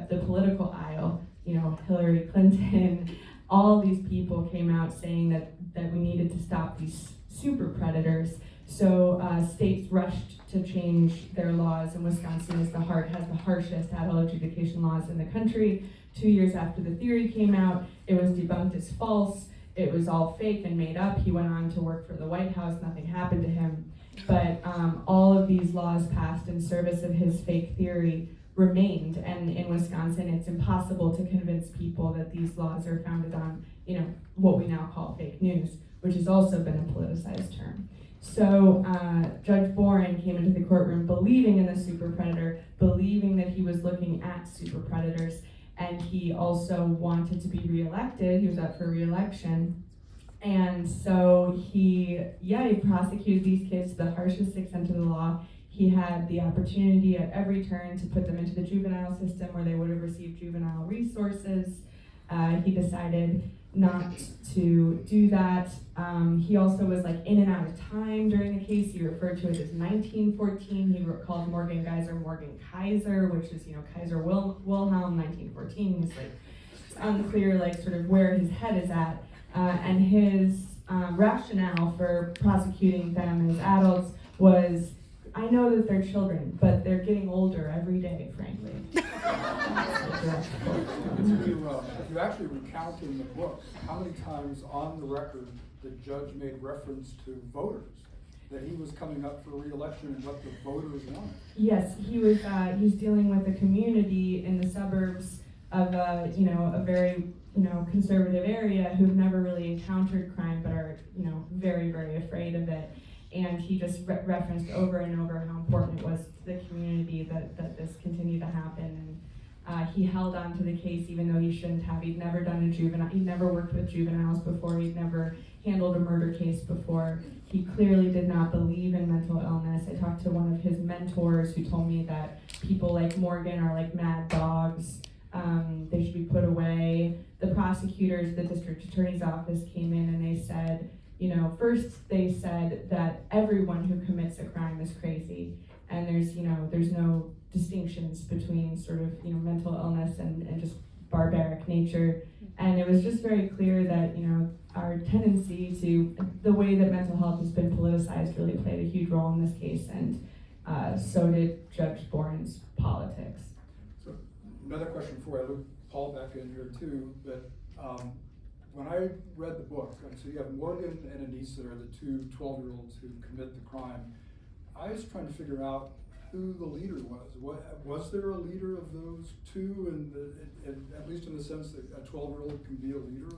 the political aisle. You know, Hillary Clinton, all these people came out saying that we needed to stop these super predators. So states rushed to change their laws, and Wisconsin has the harshest adult adjudication laws in the country. 2 years after the theory came out, it was debunked as false. It was all fake and made up. He went on to work for the White House. Nothing happened to him. But all of these laws passed in service of his fake theory remained. And in Wisconsin, it's impossible to convince people that these laws are founded on, you know, what we now call fake news, which has also been a politicized term. So Judge Boren came into the courtroom believing in the super predator, believing that he was looking at super predators, and he also wanted to be reelected. He was up for reelection. And so he prosecuted these kids to the harshest extent of the law. He had the opportunity at every turn to put them into the juvenile system where they would have received juvenile resources. He decided not to do that. He also was like in and out of time during the case. He referred to it as 1914. He called Morgan Geyser Morgan Kaiser, which is, you know, Kaiser Wilhelm 1914. He's like, it's unclear like sort of where his head is at. And his rationale for prosecuting them as adults was, I know that they're children, but they're getting older every day, frankly. You actually recount in the book how many times on the record the judge made reference to voters, that he was coming up for re-election and what the voters wanted. Yes, he's dealing with a community in the suburbs of a very conservative area who've never really encountered crime but are, you know, very, very afraid of it. And he just referenced over and over how important it was to the community that this continued to happen. He held on to the case even though he shouldn't have. He'd never done a juvenile, he'd never worked with juveniles before, he'd never handled a murder case before. He clearly did not believe in mental illness. I talked to one of his mentors who told me that people like Morgan are like mad dogs. They should be put away. The prosecutors, the district attorney's office came in and they said, first they said that everyone who commits a crime is crazy, and there's no distinctions between sort of mental illness and just barbaric nature. And it was just very clear that our tendency to the way that mental health has been politicized really played a huge role in this case, and so did Judge Boren's politics. So another question before I loop Paul back in here too, but when I read the book, so you have Morgan and Anissa are the two 12-year-olds who commit the crime. I was trying to figure out who the leader was. Was there a leader of those two, and at least in the sense that a 12-year-old can be a leader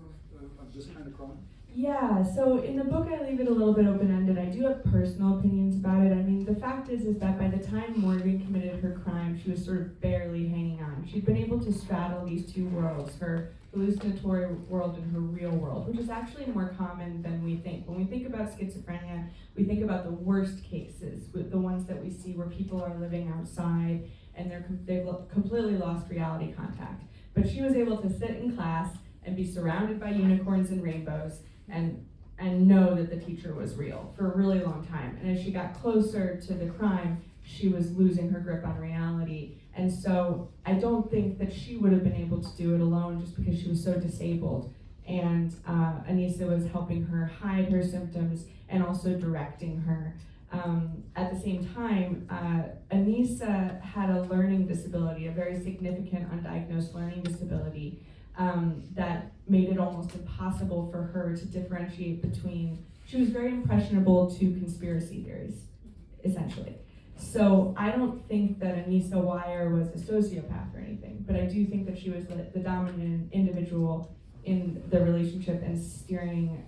of this kind of crime? Yeah, so in the book I leave it a little bit open-ended. I do have personal opinions about it. I mean, the fact is that by the time Morgan committed her crime, she was sort of barely hanging on. She'd been able to straddle these two worlds, her hallucinatory world and her real world, which is actually more common than we think. When we think about schizophrenia, we think about the worst cases, the ones that we see where people are living outside and they've completely lost reality contact. But she was able to sit in class and be surrounded by unicorns and rainbows and know that the teacher was real for a really long time. And as she got closer to the crime, she was losing her grip on reality. And so I don't think that she would have been able to do it alone just because she was so disabled. And Anissa was helping her hide her symptoms and also directing her. At the same time, Anissa had a learning disability, a very significant undiagnosed learning disability that made it almost impossible for her to differentiate between, she was very impressionable to conspiracy theories, essentially. So I don't think that Anissa Wire was a sociopath or anything, but I do think that she was the dominant individual in the relationship and steering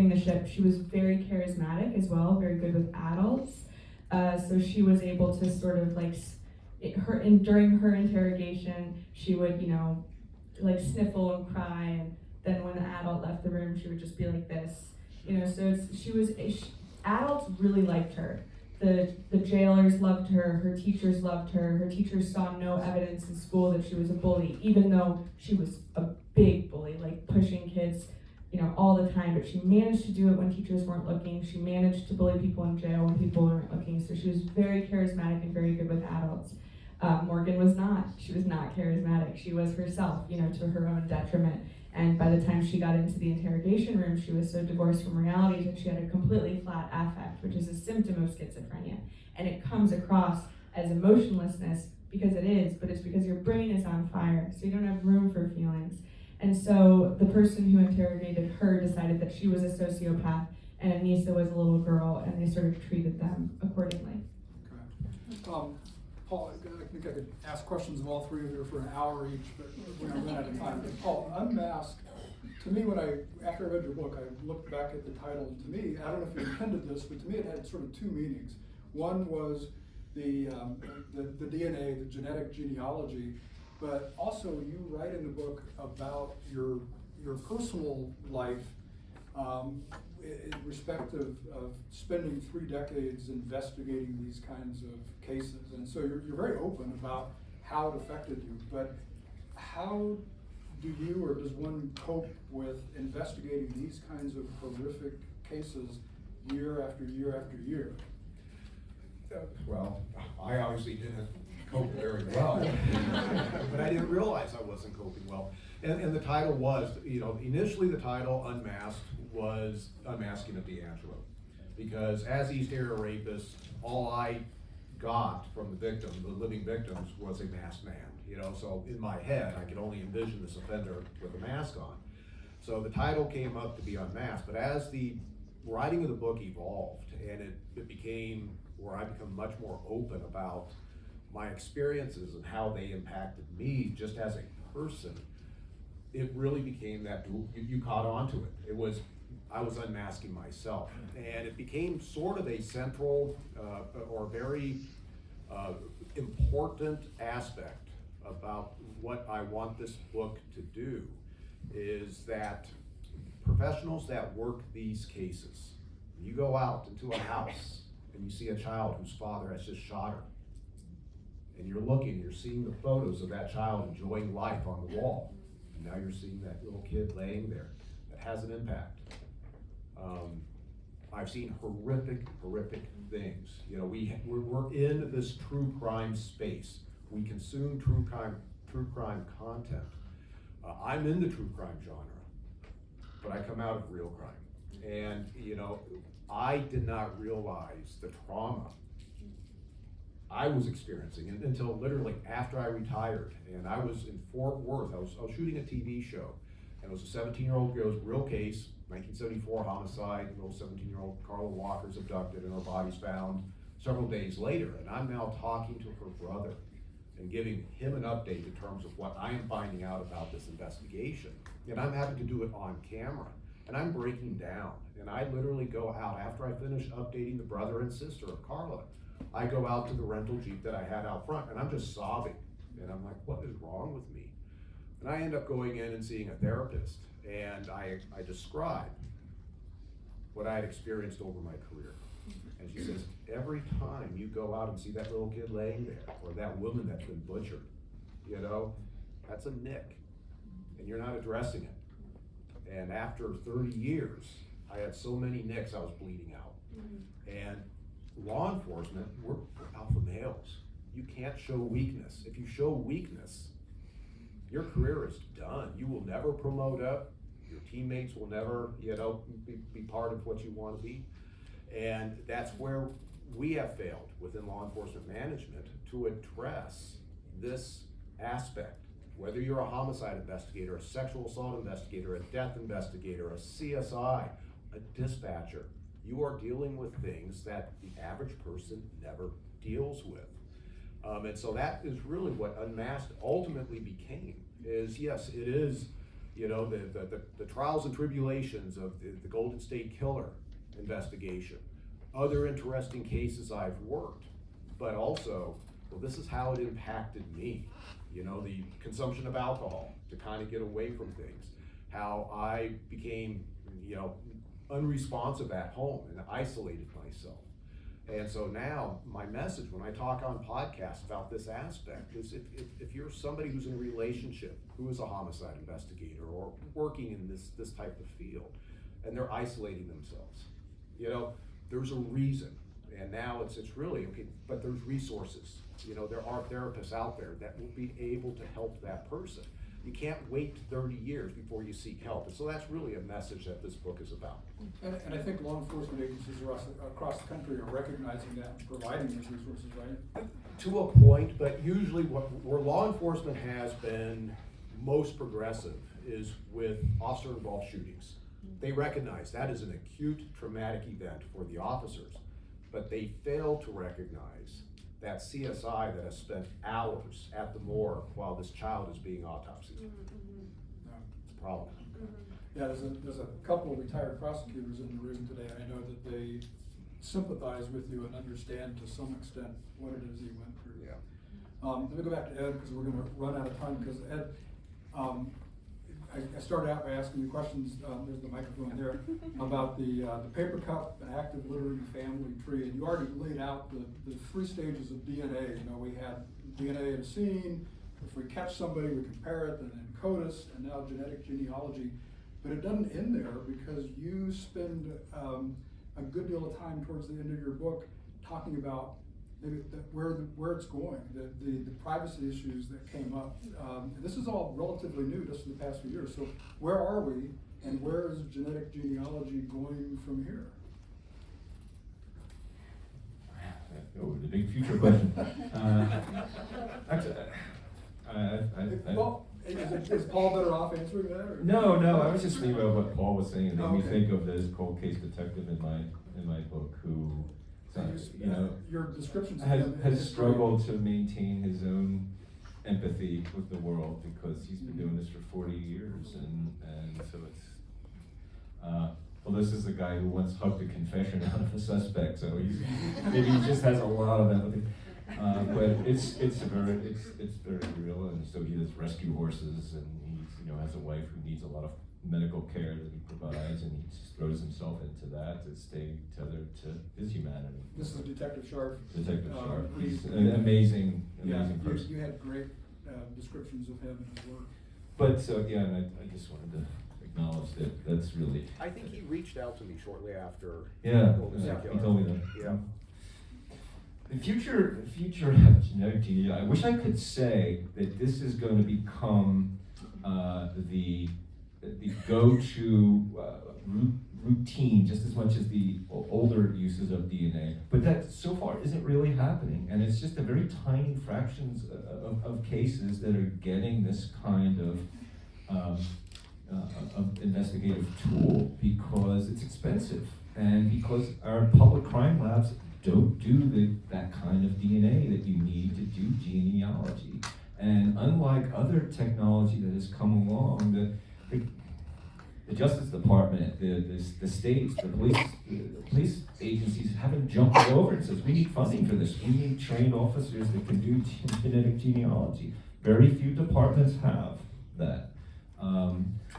the ship. She was very charismatic as well, very good with adults. So she was able to sort of during her interrogation, she would, sniffle and cry, and then when the adult left the room, she would just be like this. So adults really liked her. The jailers loved her, her teachers loved her. Her teachers saw no evidence in school that she was a bully, even though she was a big bully, pushing kids, all the time. But she managed to do it when teachers weren't looking. She managed to bully people in jail when people weren't looking. So she was very charismatic and very good with adults. Morgan was not. She was not charismatic. She was herself, to her own detriment. And by the time she got into the interrogation room, she was so divorced from reality that she had a completely flat affect, which is a symptom of schizophrenia. And it comes across as emotionlessness because it is, but it's because your brain is on fire, so you don't have room for feelings. And so the person who interrogated her decided that she was a sociopath and Anissa was a little girl, and they sort of treated them accordingly. Okay. Paul, I think I could ask questions of all three of you for an hour each, but we're going to run out of time. But Paul, Unmasked, to me, after I read your book, I looked back at the title, and to me, I don't know if you intended this, but to me it had sort of two meanings. One was the DNA, the genetic genealogy, but also you write in the book about your personal life in respect of spending 3 decades investigating these kinds of cases. And so you're very open about how it affected you, but how do you or does one cope with investigating these kinds of horrific cases year after year after year? Well, I obviously didn't cope very well, but I didn't realize I wasn't coping well. And the title was, initially the title Unmasked was Unmasking of D'Angelo, because as East Area rapist, all I got from the victim, the living victims, was a masked man. So in my head, I could only envision this offender with a mask on. So the title came up to be Unmasked, but as the writing of the book evolved and it became where I become much more open about my experiences and how they impacted me just as a person, it really became that you caught on to it. I was unmasking myself, and it became sort of a central or very important aspect about what I want this book to do is that professionals that work these cases, you go out into a house and you see a child whose father has just shot her, and you're seeing the photos of that child enjoying life on the wall, and now you're seeing that little kid laying there. That has an impact. I've seen horrific things. You know, we're in this true crime space. We consume true crime content. I'm in the true crime genre, but I come out of real crime. And, you know, I did not realize the trauma I was experiencing until literally after I retired. And I was in Fort Worth. I was shooting a TV show, and it was a 17-year-old girl's real case, 1974 homicide. Little 17-year-old Carla Walker's abducted and her body's found several days later. And I'm now talking to her brother and giving him an update in terms of what I am finding out about this investigation. And I'm having to do it on camera. And I'm breaking down. And I literally go out after I finish updating the brother and sister of Carla. I go out to the rental Jeep that I had out front, and I'm just sobbing. And I'm like, what is wrong with me? And I end up going in and seeing a therapist. And I describe what I had experienced over my career. And she says, every time you go out and see that little kid laying there, or that woman that's been butchered, you know, that's a nick, and you're not addressing it. And after 30 years, I had so many nicks I was bleeding out. And law enforcement, we're alpha males. You can't show weakness. If you show weakness, your career is done. You will never promote up. Your teammates will never, you know, be part of what you want to be. And that's where we have failed within law enforcement management to address this aspect. Whether you're a homicide investigator, a sexual assault investigator, a death investigator, a CSI, a dispatcher, you are dealing with things that the average person never deals with. And so that is really what Unmasked ultimately became, is yes, it is, you know, the trials and tribulations of the Golden State Killer investigation, other interesting cases I've worked, but also, well, this is how it impacted me. You know, the consumption of alcohol to kind of get away from things, how I became, you know, unresponsive at home and isolated myself. And so now my message when I talk on podcasts about this aspect is if you're somebody who's in a relationship, who is a homicide investigator or working in this type of field, and they're isolating themselves, you know, there's a reason. And now it's really, okay, but there's resources. You know, there are therapists out there that will be able to help that person. You can't wait 30 years before you seek help. And so that's really a message that this book is about. And I think law enforcement agencies across the country are recognizing that and providing those resources, right? To a point, but usually where law enforcement has been most progressive is with officer-involved shootings. They recognize that is an acute traumatic event for the officers, but they fail to recognize that CSI that has spent hours at the morgue while this child is being autopsied. It's a problem. Yeah, there's a couple of retired prosecutors in the room today. I know that they sympathize with you and understand to some extent what it is you went through. Yeah. Let me go back to Ed, because we're going to run out of time. Because Ed, I started out by asking you questions. There's the microphone there about the paper cup, an active littering family tree, and you already laid out the 3 stages of DNA. You know, we had DNA at a scene. If we catch somebody, we compare it, and then CODIS, and now genetic genealogy. But it doesn't end there, because you spend a good deal of time towards the end of your book talking about maybe where it's going, the privacy issues that came up. This is all relatively new, just in the past few years. So where are we, and where is genetic genealogy going from here? Oh, the big future question. Actually, Well, is Paul better off answering that? Or? No, I was just thinking about what Paul was saying. It made me Okay. think of this cold case detective in my book who, you know, your descriptions has struggled to maintain his own empathy with the world because he's been doing this for 40 years, and so it's. Well, this is a guy who once hugged a confession out of a suspect, so maybe he just has a lot of empathy. But it's very real, and so he does rescue horses, and he's has a wife who needs a lot of medical care that he provides, and he just throws himself into that to stay tethered to his humanity. This is Detective Sharp. Detective Sharp. He's we- an amazing person. You had great descriptions of him and his work. But and I just wanted to acknowledge that that's really. I think he reached out to me shortly after. Yeah, Golden State he Killer. told me that. Yeah. The future of genetic genealogy, I wish I could say that this is going to become the go-to routine just as much as the older uses of DNA, but that so far isn't really happening, and it's just a very tiny fractions of cases that are getting this kind of investigative tool because it's expensive and because our public crime labs don't do that kind of DNA that you need to do genealogy. And unlike other technology that has come along, the Justice Department, the states, the police agencies haven't jumped over and says, we need funding for this. We need trained officers that can do genetic genealogy. Very few departments have that.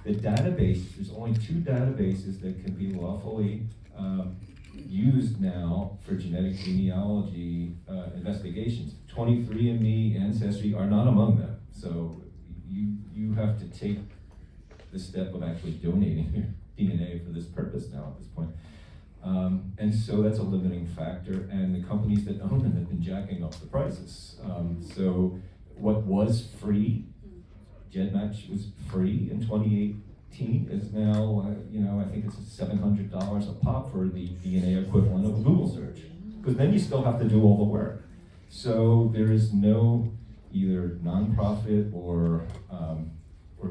The database, there's only 2 databases that can be lawfully used now for genetic genealogy investigations. 23andMe, Ancestry are not among them. So you have to take the step of actually donating your DNA for this purpose now at this point. And so that's a limiting factor, and the companies that own them have been jacking up the prices. So what was free, GEDmatch was free in 2018, is now, I think it's $700 a pop for the DNA equivalent of a Google search. Because then you still have to do all the work. So there is no either nonprofit or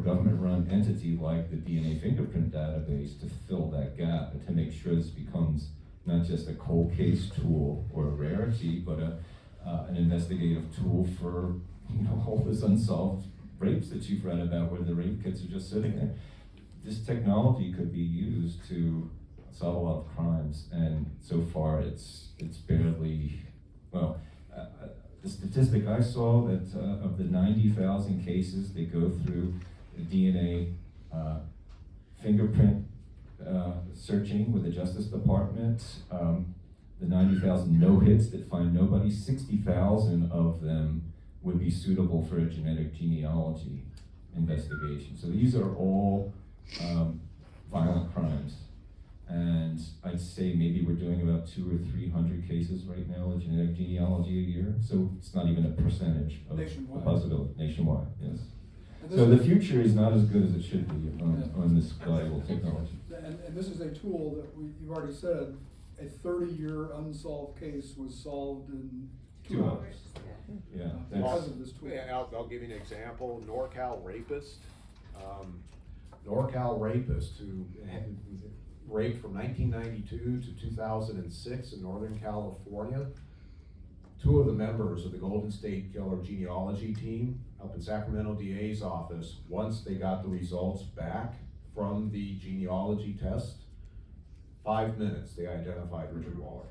government-run entity like the DNA fingerprint database to fill that gap and to make sure this becomes not just a cold case tool or a rarity, but an investigative tool for all this unsolved rapes that you've read about where the rape kits are just sitting there. This technology could be used to solve a lot of crimes, and so far it's barely, the statistic I saw that of the 90,000 cases they go through the DNA fingerprint searching with the Justice Department, the 90,000 no-hits that find nobody, 60,000 of them would be suitable for a genetic genealogy investigation. So these are all violent crimes. And I'd say maybe we're doing about 200 or 300 cases right now of genetic genealogy a year. So it's not even a percentage of Nationwide. the possibility. Nationwide, yes. And So the future is not as good as it should be on this valuable technology. And this is a tool that you've already said, a 30-year unsolved case was solved in 2 hours. Yeah, Because of this tool. Yeah, I'll give you an example. NorCal rapist who had raped from 1992 to 2006 in Northern California. 2 of the members of the Golden State Killer genealogy team up in Sacramento DA's office, once they got the results back from the genealogy test, 5 minutes they identified Richard Waller.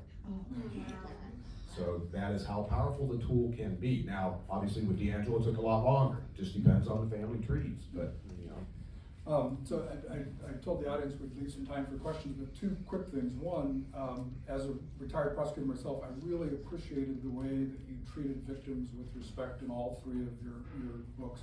So that is how powerful the tool can be. Now, obviously with D'Angelo it took a lot longer. Just depends on the family trees, but So I told the audience we'd leave some time for questions, but 2 quick things. One, as a retired prosecutor myself, I really appreciated the way that you treated victims with respect in all 3 of your books.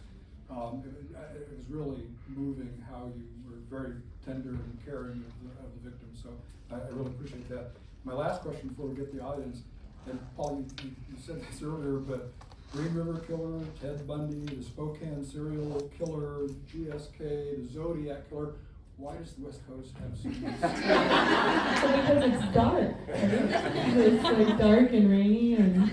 It was really moving how you were very tender and caring of the victims, so I really appreciate that. My last question before we get to the audience, and Paul, you said this earlier, but Green River Killer, Ted Bundy, the Spokane Serial Killer, GSK, the Zodiac Killer. Why does the West Coast have so many? Because it's dark. It's like dark and rainy and.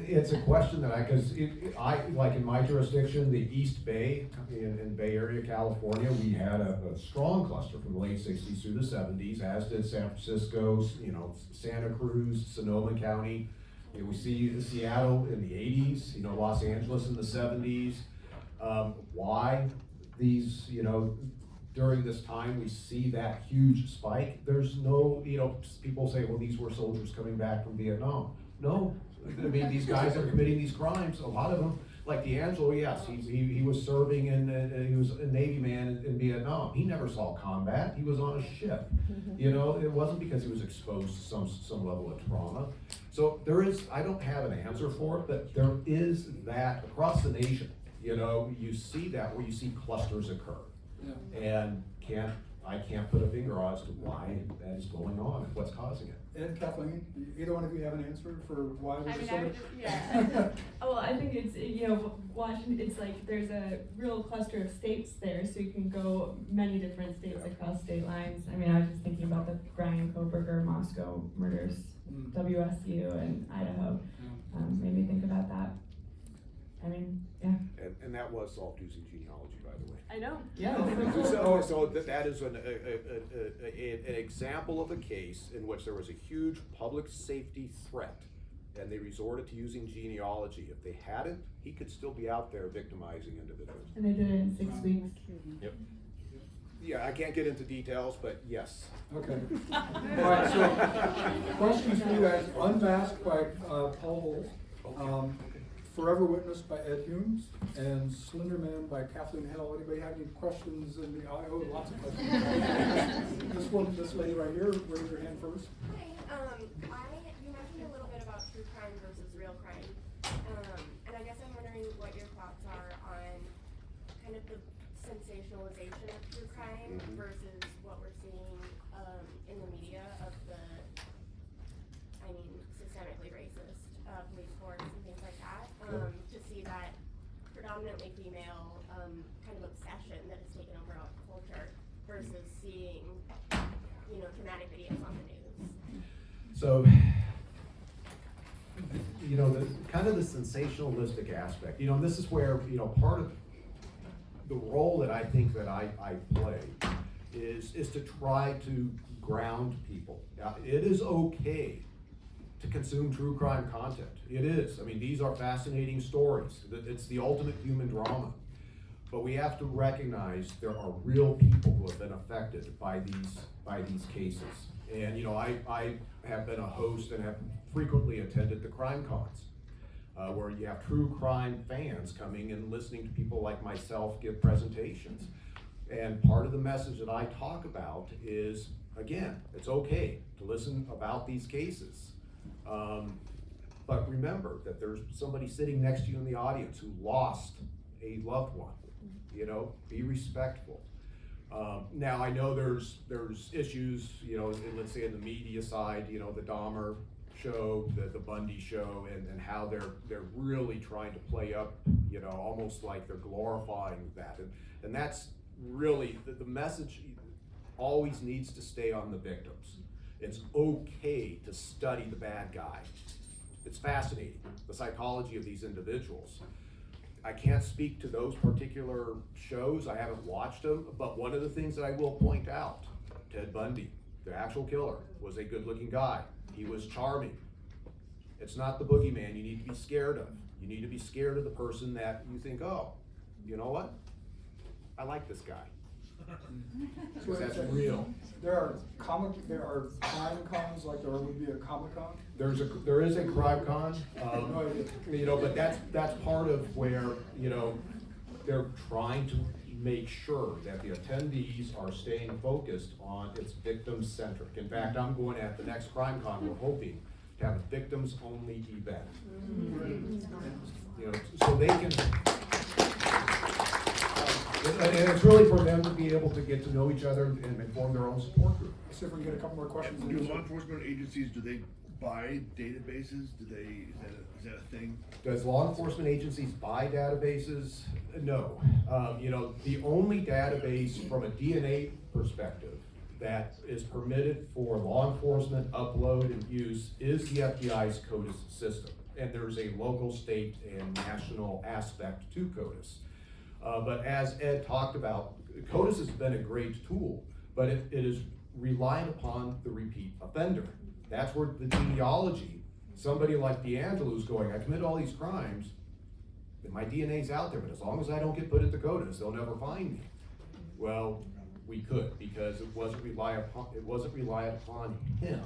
it's a question that I like in my jurisdiction, the East Bay, in Bay Area, California, we had a strong cluster from the late 60s through the 70s, as did San Francisco, Santa Cruz, Sonoma County. We see Seattle in the 80s, Los Angeles in the 70s. Why these, during this time we see that huge spike, there's no, people say, well, these were soldiers coming back from Vietnam. No, I mean, these guys are committing these crimes, a lot of them, like D'Angelo, yes, he was serving he was a Navy man in Vietnam. He never saw combat, he was on a ship. It wasn't because he was exposed to some level of trauma. So I don't have an answer for it, but there is that across the nation. You see that where you see clusters occur. Yeah. And I can't put a finger on as to why that is going on and what's causing it. Ed, Kathleen, either one of you have an answer for why there's I mean, sort of? yeah. Well, I think it's, Washington, it's like there's a real cluster of states there, so you can go many different states across state lines. I mean, I was just thinking about the Brian Koberger Moscow murders, WSU and Idaho. Made me think about that. I mean, yeah. And that was solved using genealogy, by the way. I know. Yeah. So that is an example of a case in which there was a huge public safety threat, and they resorted to using genealogy. If they hadn't, he could still be out there victimizing individuals. And they did it in 6 weeks. Yep. Yeah, I can't get into details, but yes. Okay. All right, so questions for you guys. Unmasked by Paul Holes. Forever Witnessed by Ed Humes, and Slender Man by Kathleen Hale. Anybody have any questions in the audio? Lots of questions. This lady right here, raise your hand first. Hi, you mentioned a little bit about true crime versus real crime, and I guess I'm wondering what your thoughts are on kind of the sensationalization of true crime versus what we're seeing in the media of the, systemically racist police force and things like that. To see that predominantly female kind of obsession that has taken over our culture versus seeing, dramatic videos on the news. So, the kind of the sensationalistic aspect, and this is where, part of the role that I think that I play is to try to ground people. Now, it is okay to consume true crime content. It is. I mean, these are fascinating stories. It's the ultimate human drama. But we have to recognize there are real people who have been affected by these cases. And I have been a host and have frequently attended the crime cons, where you have true crime fans coming and listening to people like myself give presentations. And part of the message that I talk about is, again, it's okay to listen about these cases. But remember that there's somebody sitting next to you in the audience who lost a loved one. Be respectful. Now I know there's issues, let's say in the media side, the Dahmer show, the Bundy show, and how they're really trying to play up, almost like they're glorifying that. And that's really, the message always needs to stay on the victims. It's okay to study the bad guy. It's fascinating, the psychology of these individuals. I can't speak to those particular shows, I haven't watched them, but one of the things that I will point out, Ted Bundy, the actual killer, was a good-looking guy. He was charming. It's not the boogeyman you need to be scared of. You need to be scared of the person that you think, oh, you know what? I like this guy. Because that's real. There are crime cons like there would be a Comic-Con. There is a crime con, but that's part of where, they're trying to make sure that the attendees are staying focused on its victim-centric. In fact, I'm going at the next crime con, we're hoping to have a victims-only event. So they can, and it's really for them to be able to get to know each other and form their own support group. Let's see if we can get a couple more questions. Do law enforcement agencies, do they buy databases? Is that a thing? Does law enforcement agencies buy databases? No. The only database from a DNA perspective that is permitted for law enforcement upload and use is the FBI's CODIS system. And there's a local, state, and national aspect to CODIS. But as Ed talked about, CODIS has been a great tool, but it is relying upon the repeat offender. That's where the genealogy, somebody like D'Angelo's going, I committed all these crimes, and my DNA's out there, but as long as I don't get put into CODIS, they'll never find me. Well, we could, because it wasn't relied upon him.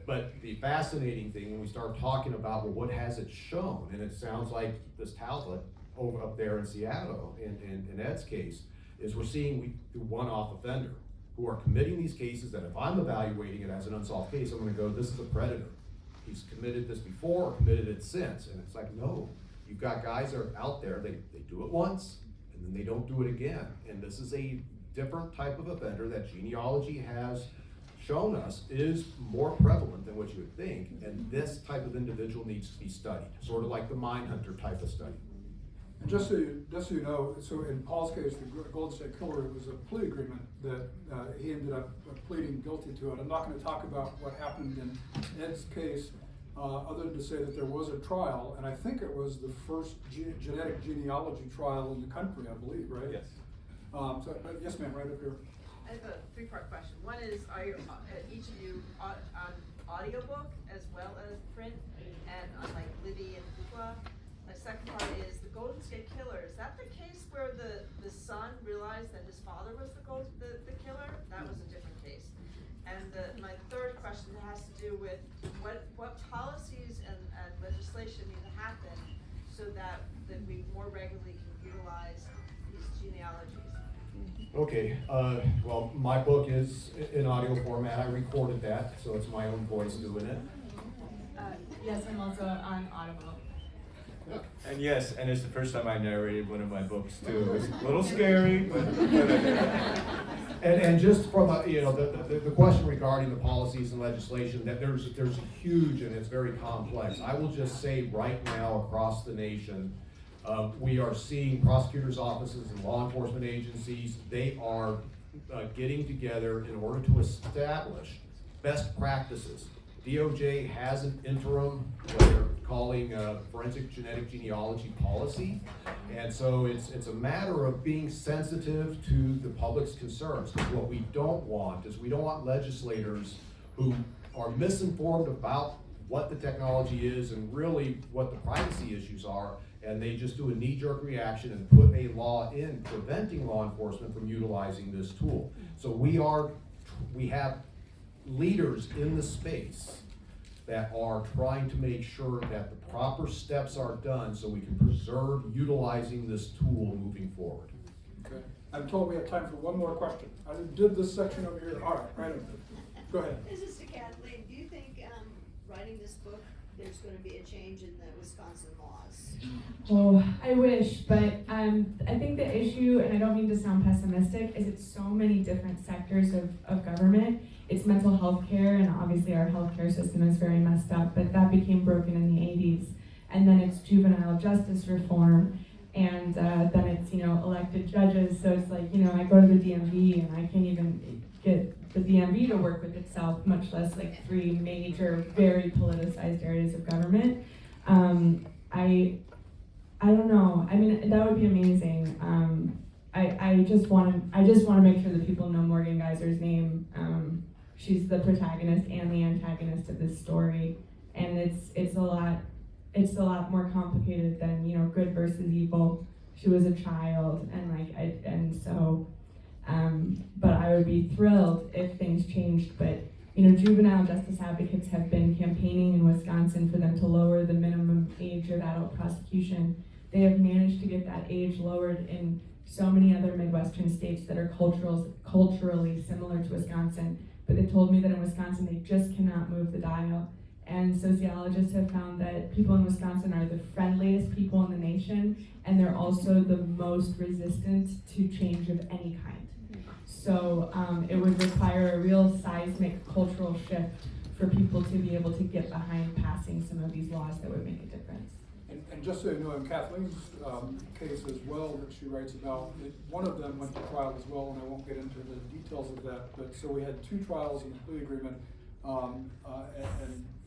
But the fascinating thing, when we start talking about, well, what has it shown? And it sounds like this Talbot over up there in Seattle, in Ed's case, is we're seeing the one-off offender who are committing these cases that if I'm evaluating it as an unsolved case, I'm gonna go, this is a predator. He's committed this before or committed it since. And it's like, no, you've got guys that are out there, they do it once and then they don't do it again. And this is a different type of offender that genealogy has shown us is more prevalent than what you would think. And this type of individual needs to be studied, sort of like the Mindhunter type of study. And just so you know, so in Paul's case, the Golden State Killer, it was a plea agreement that he ended up pleading guilty to it. I'm not going to talk about what happened in Ed's case, other than to say that there was a trial, and I think it was the first genetic genealogy trial in the country, I believe, right? Yes. Yes, ma'am, right up here. I have a three-part question. One is, are you, each of you on audiobook as well as print, and on like Libby and Hoopla? My second part is the Golden State Killer. Is that the case where the son realized that his father was the killer? That was a different case. And my third question has to do with what policies and legislation need to happen so that we more regularly can utilize these genealogies. Okay, well, my book is in audio format. I recorded that, so it's my own voice doing it. Yes, I'm also on Audible. And yes, and it's the first time I narrated one of my books too. It's a little scary, but And just from a, the question regarding the policies and legislation, that there's huge and it's very complex. I will just say right now across the nation, we are seeing prosecutors' offices and law enforcement agencies, they are getting together in order to establish best practices. DOJ has an interim, what they're calling forensic genetic genealogy policy. And so it's a matter of being sensitive to the public's concerns. Because what we don't want is we don't want legislators who are misinformed about what the technology is and really what the privacy issues are, and they just do a knee-jerk reaction and put a law in preventing law enforcement from utilizing this tool. So we have leaders in the space that are trying to make sure that the proper steps are done so we can preserve utilizing this tool moving forward. Okay. I'm told we have time for one more question. I did this section over here. All right, right over there. Go ahead. This is to Kathleen. Do you think writing this book, there's going to be a change in the Wisconsin laws? Oh, I wish, but I think the issue, and I don't mean to sound pessimistic, is it's so many different sectors of government. It's mental health care, and obviously our healthcare system is very messed up, but that became broken in the 80s. And then it's juvenile justice reform, and then it's, elected judges. So it's like, I go to the DMV and I can't even get the DMV to work with itself, much less like 3 major, very politicized areas of government. I don't know. I mean, that would be amazing. I just want to make sure that people know Morgan Geyser's name. She's the protagonist and the antagonist of this story, and it's a lot more complicated than good versus evil. She was a child, but I would be thrilled if things changed. But juvenile justice advocates have been campaigning in Wisconsin for them to lower the minimum age of adult prosecution. They have managed to get that age lowered in so many other Midwestern states that are culturally similar to Wisconsin. But they told me that in Wisconsin they just cannot move the dial. And sociologists have found that people in Wisconsin are the friendliest people in the nation, and they're also the most resistant to change of any kind. So it would require a real seismic cultural shift for people to be able to get behind passing some of these laws that would make a difference. And just so you know, in Kathleen's case as well that she writes about, one of them went to trial as well, and I won't get into the details of that, but so we had 2 trials in the plea agreement, and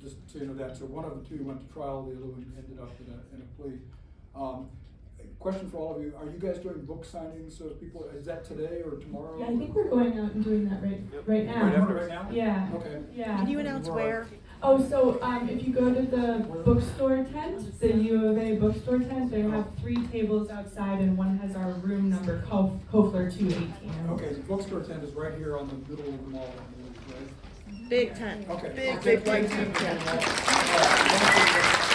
just so you know that, so one of the 2 went to trial, the other one ended up in a plea. question for all of you, are you guys doing book signings, so people, is that today or tomorrow? Yeah, I think we're going out and doing that right now. Right after, right now? Yeah. Okay. Yeah. Can you announce where? Oh, so if you go to the bookstore tent, the U of A bookstore tent, they have 3 tables outside and one has our room number, Kofler 218. Okay, the bookstore tent is right here on the middle of the mall, I believe, right? Big tent. Okay. Big, Okay, big white tent. tent. All right,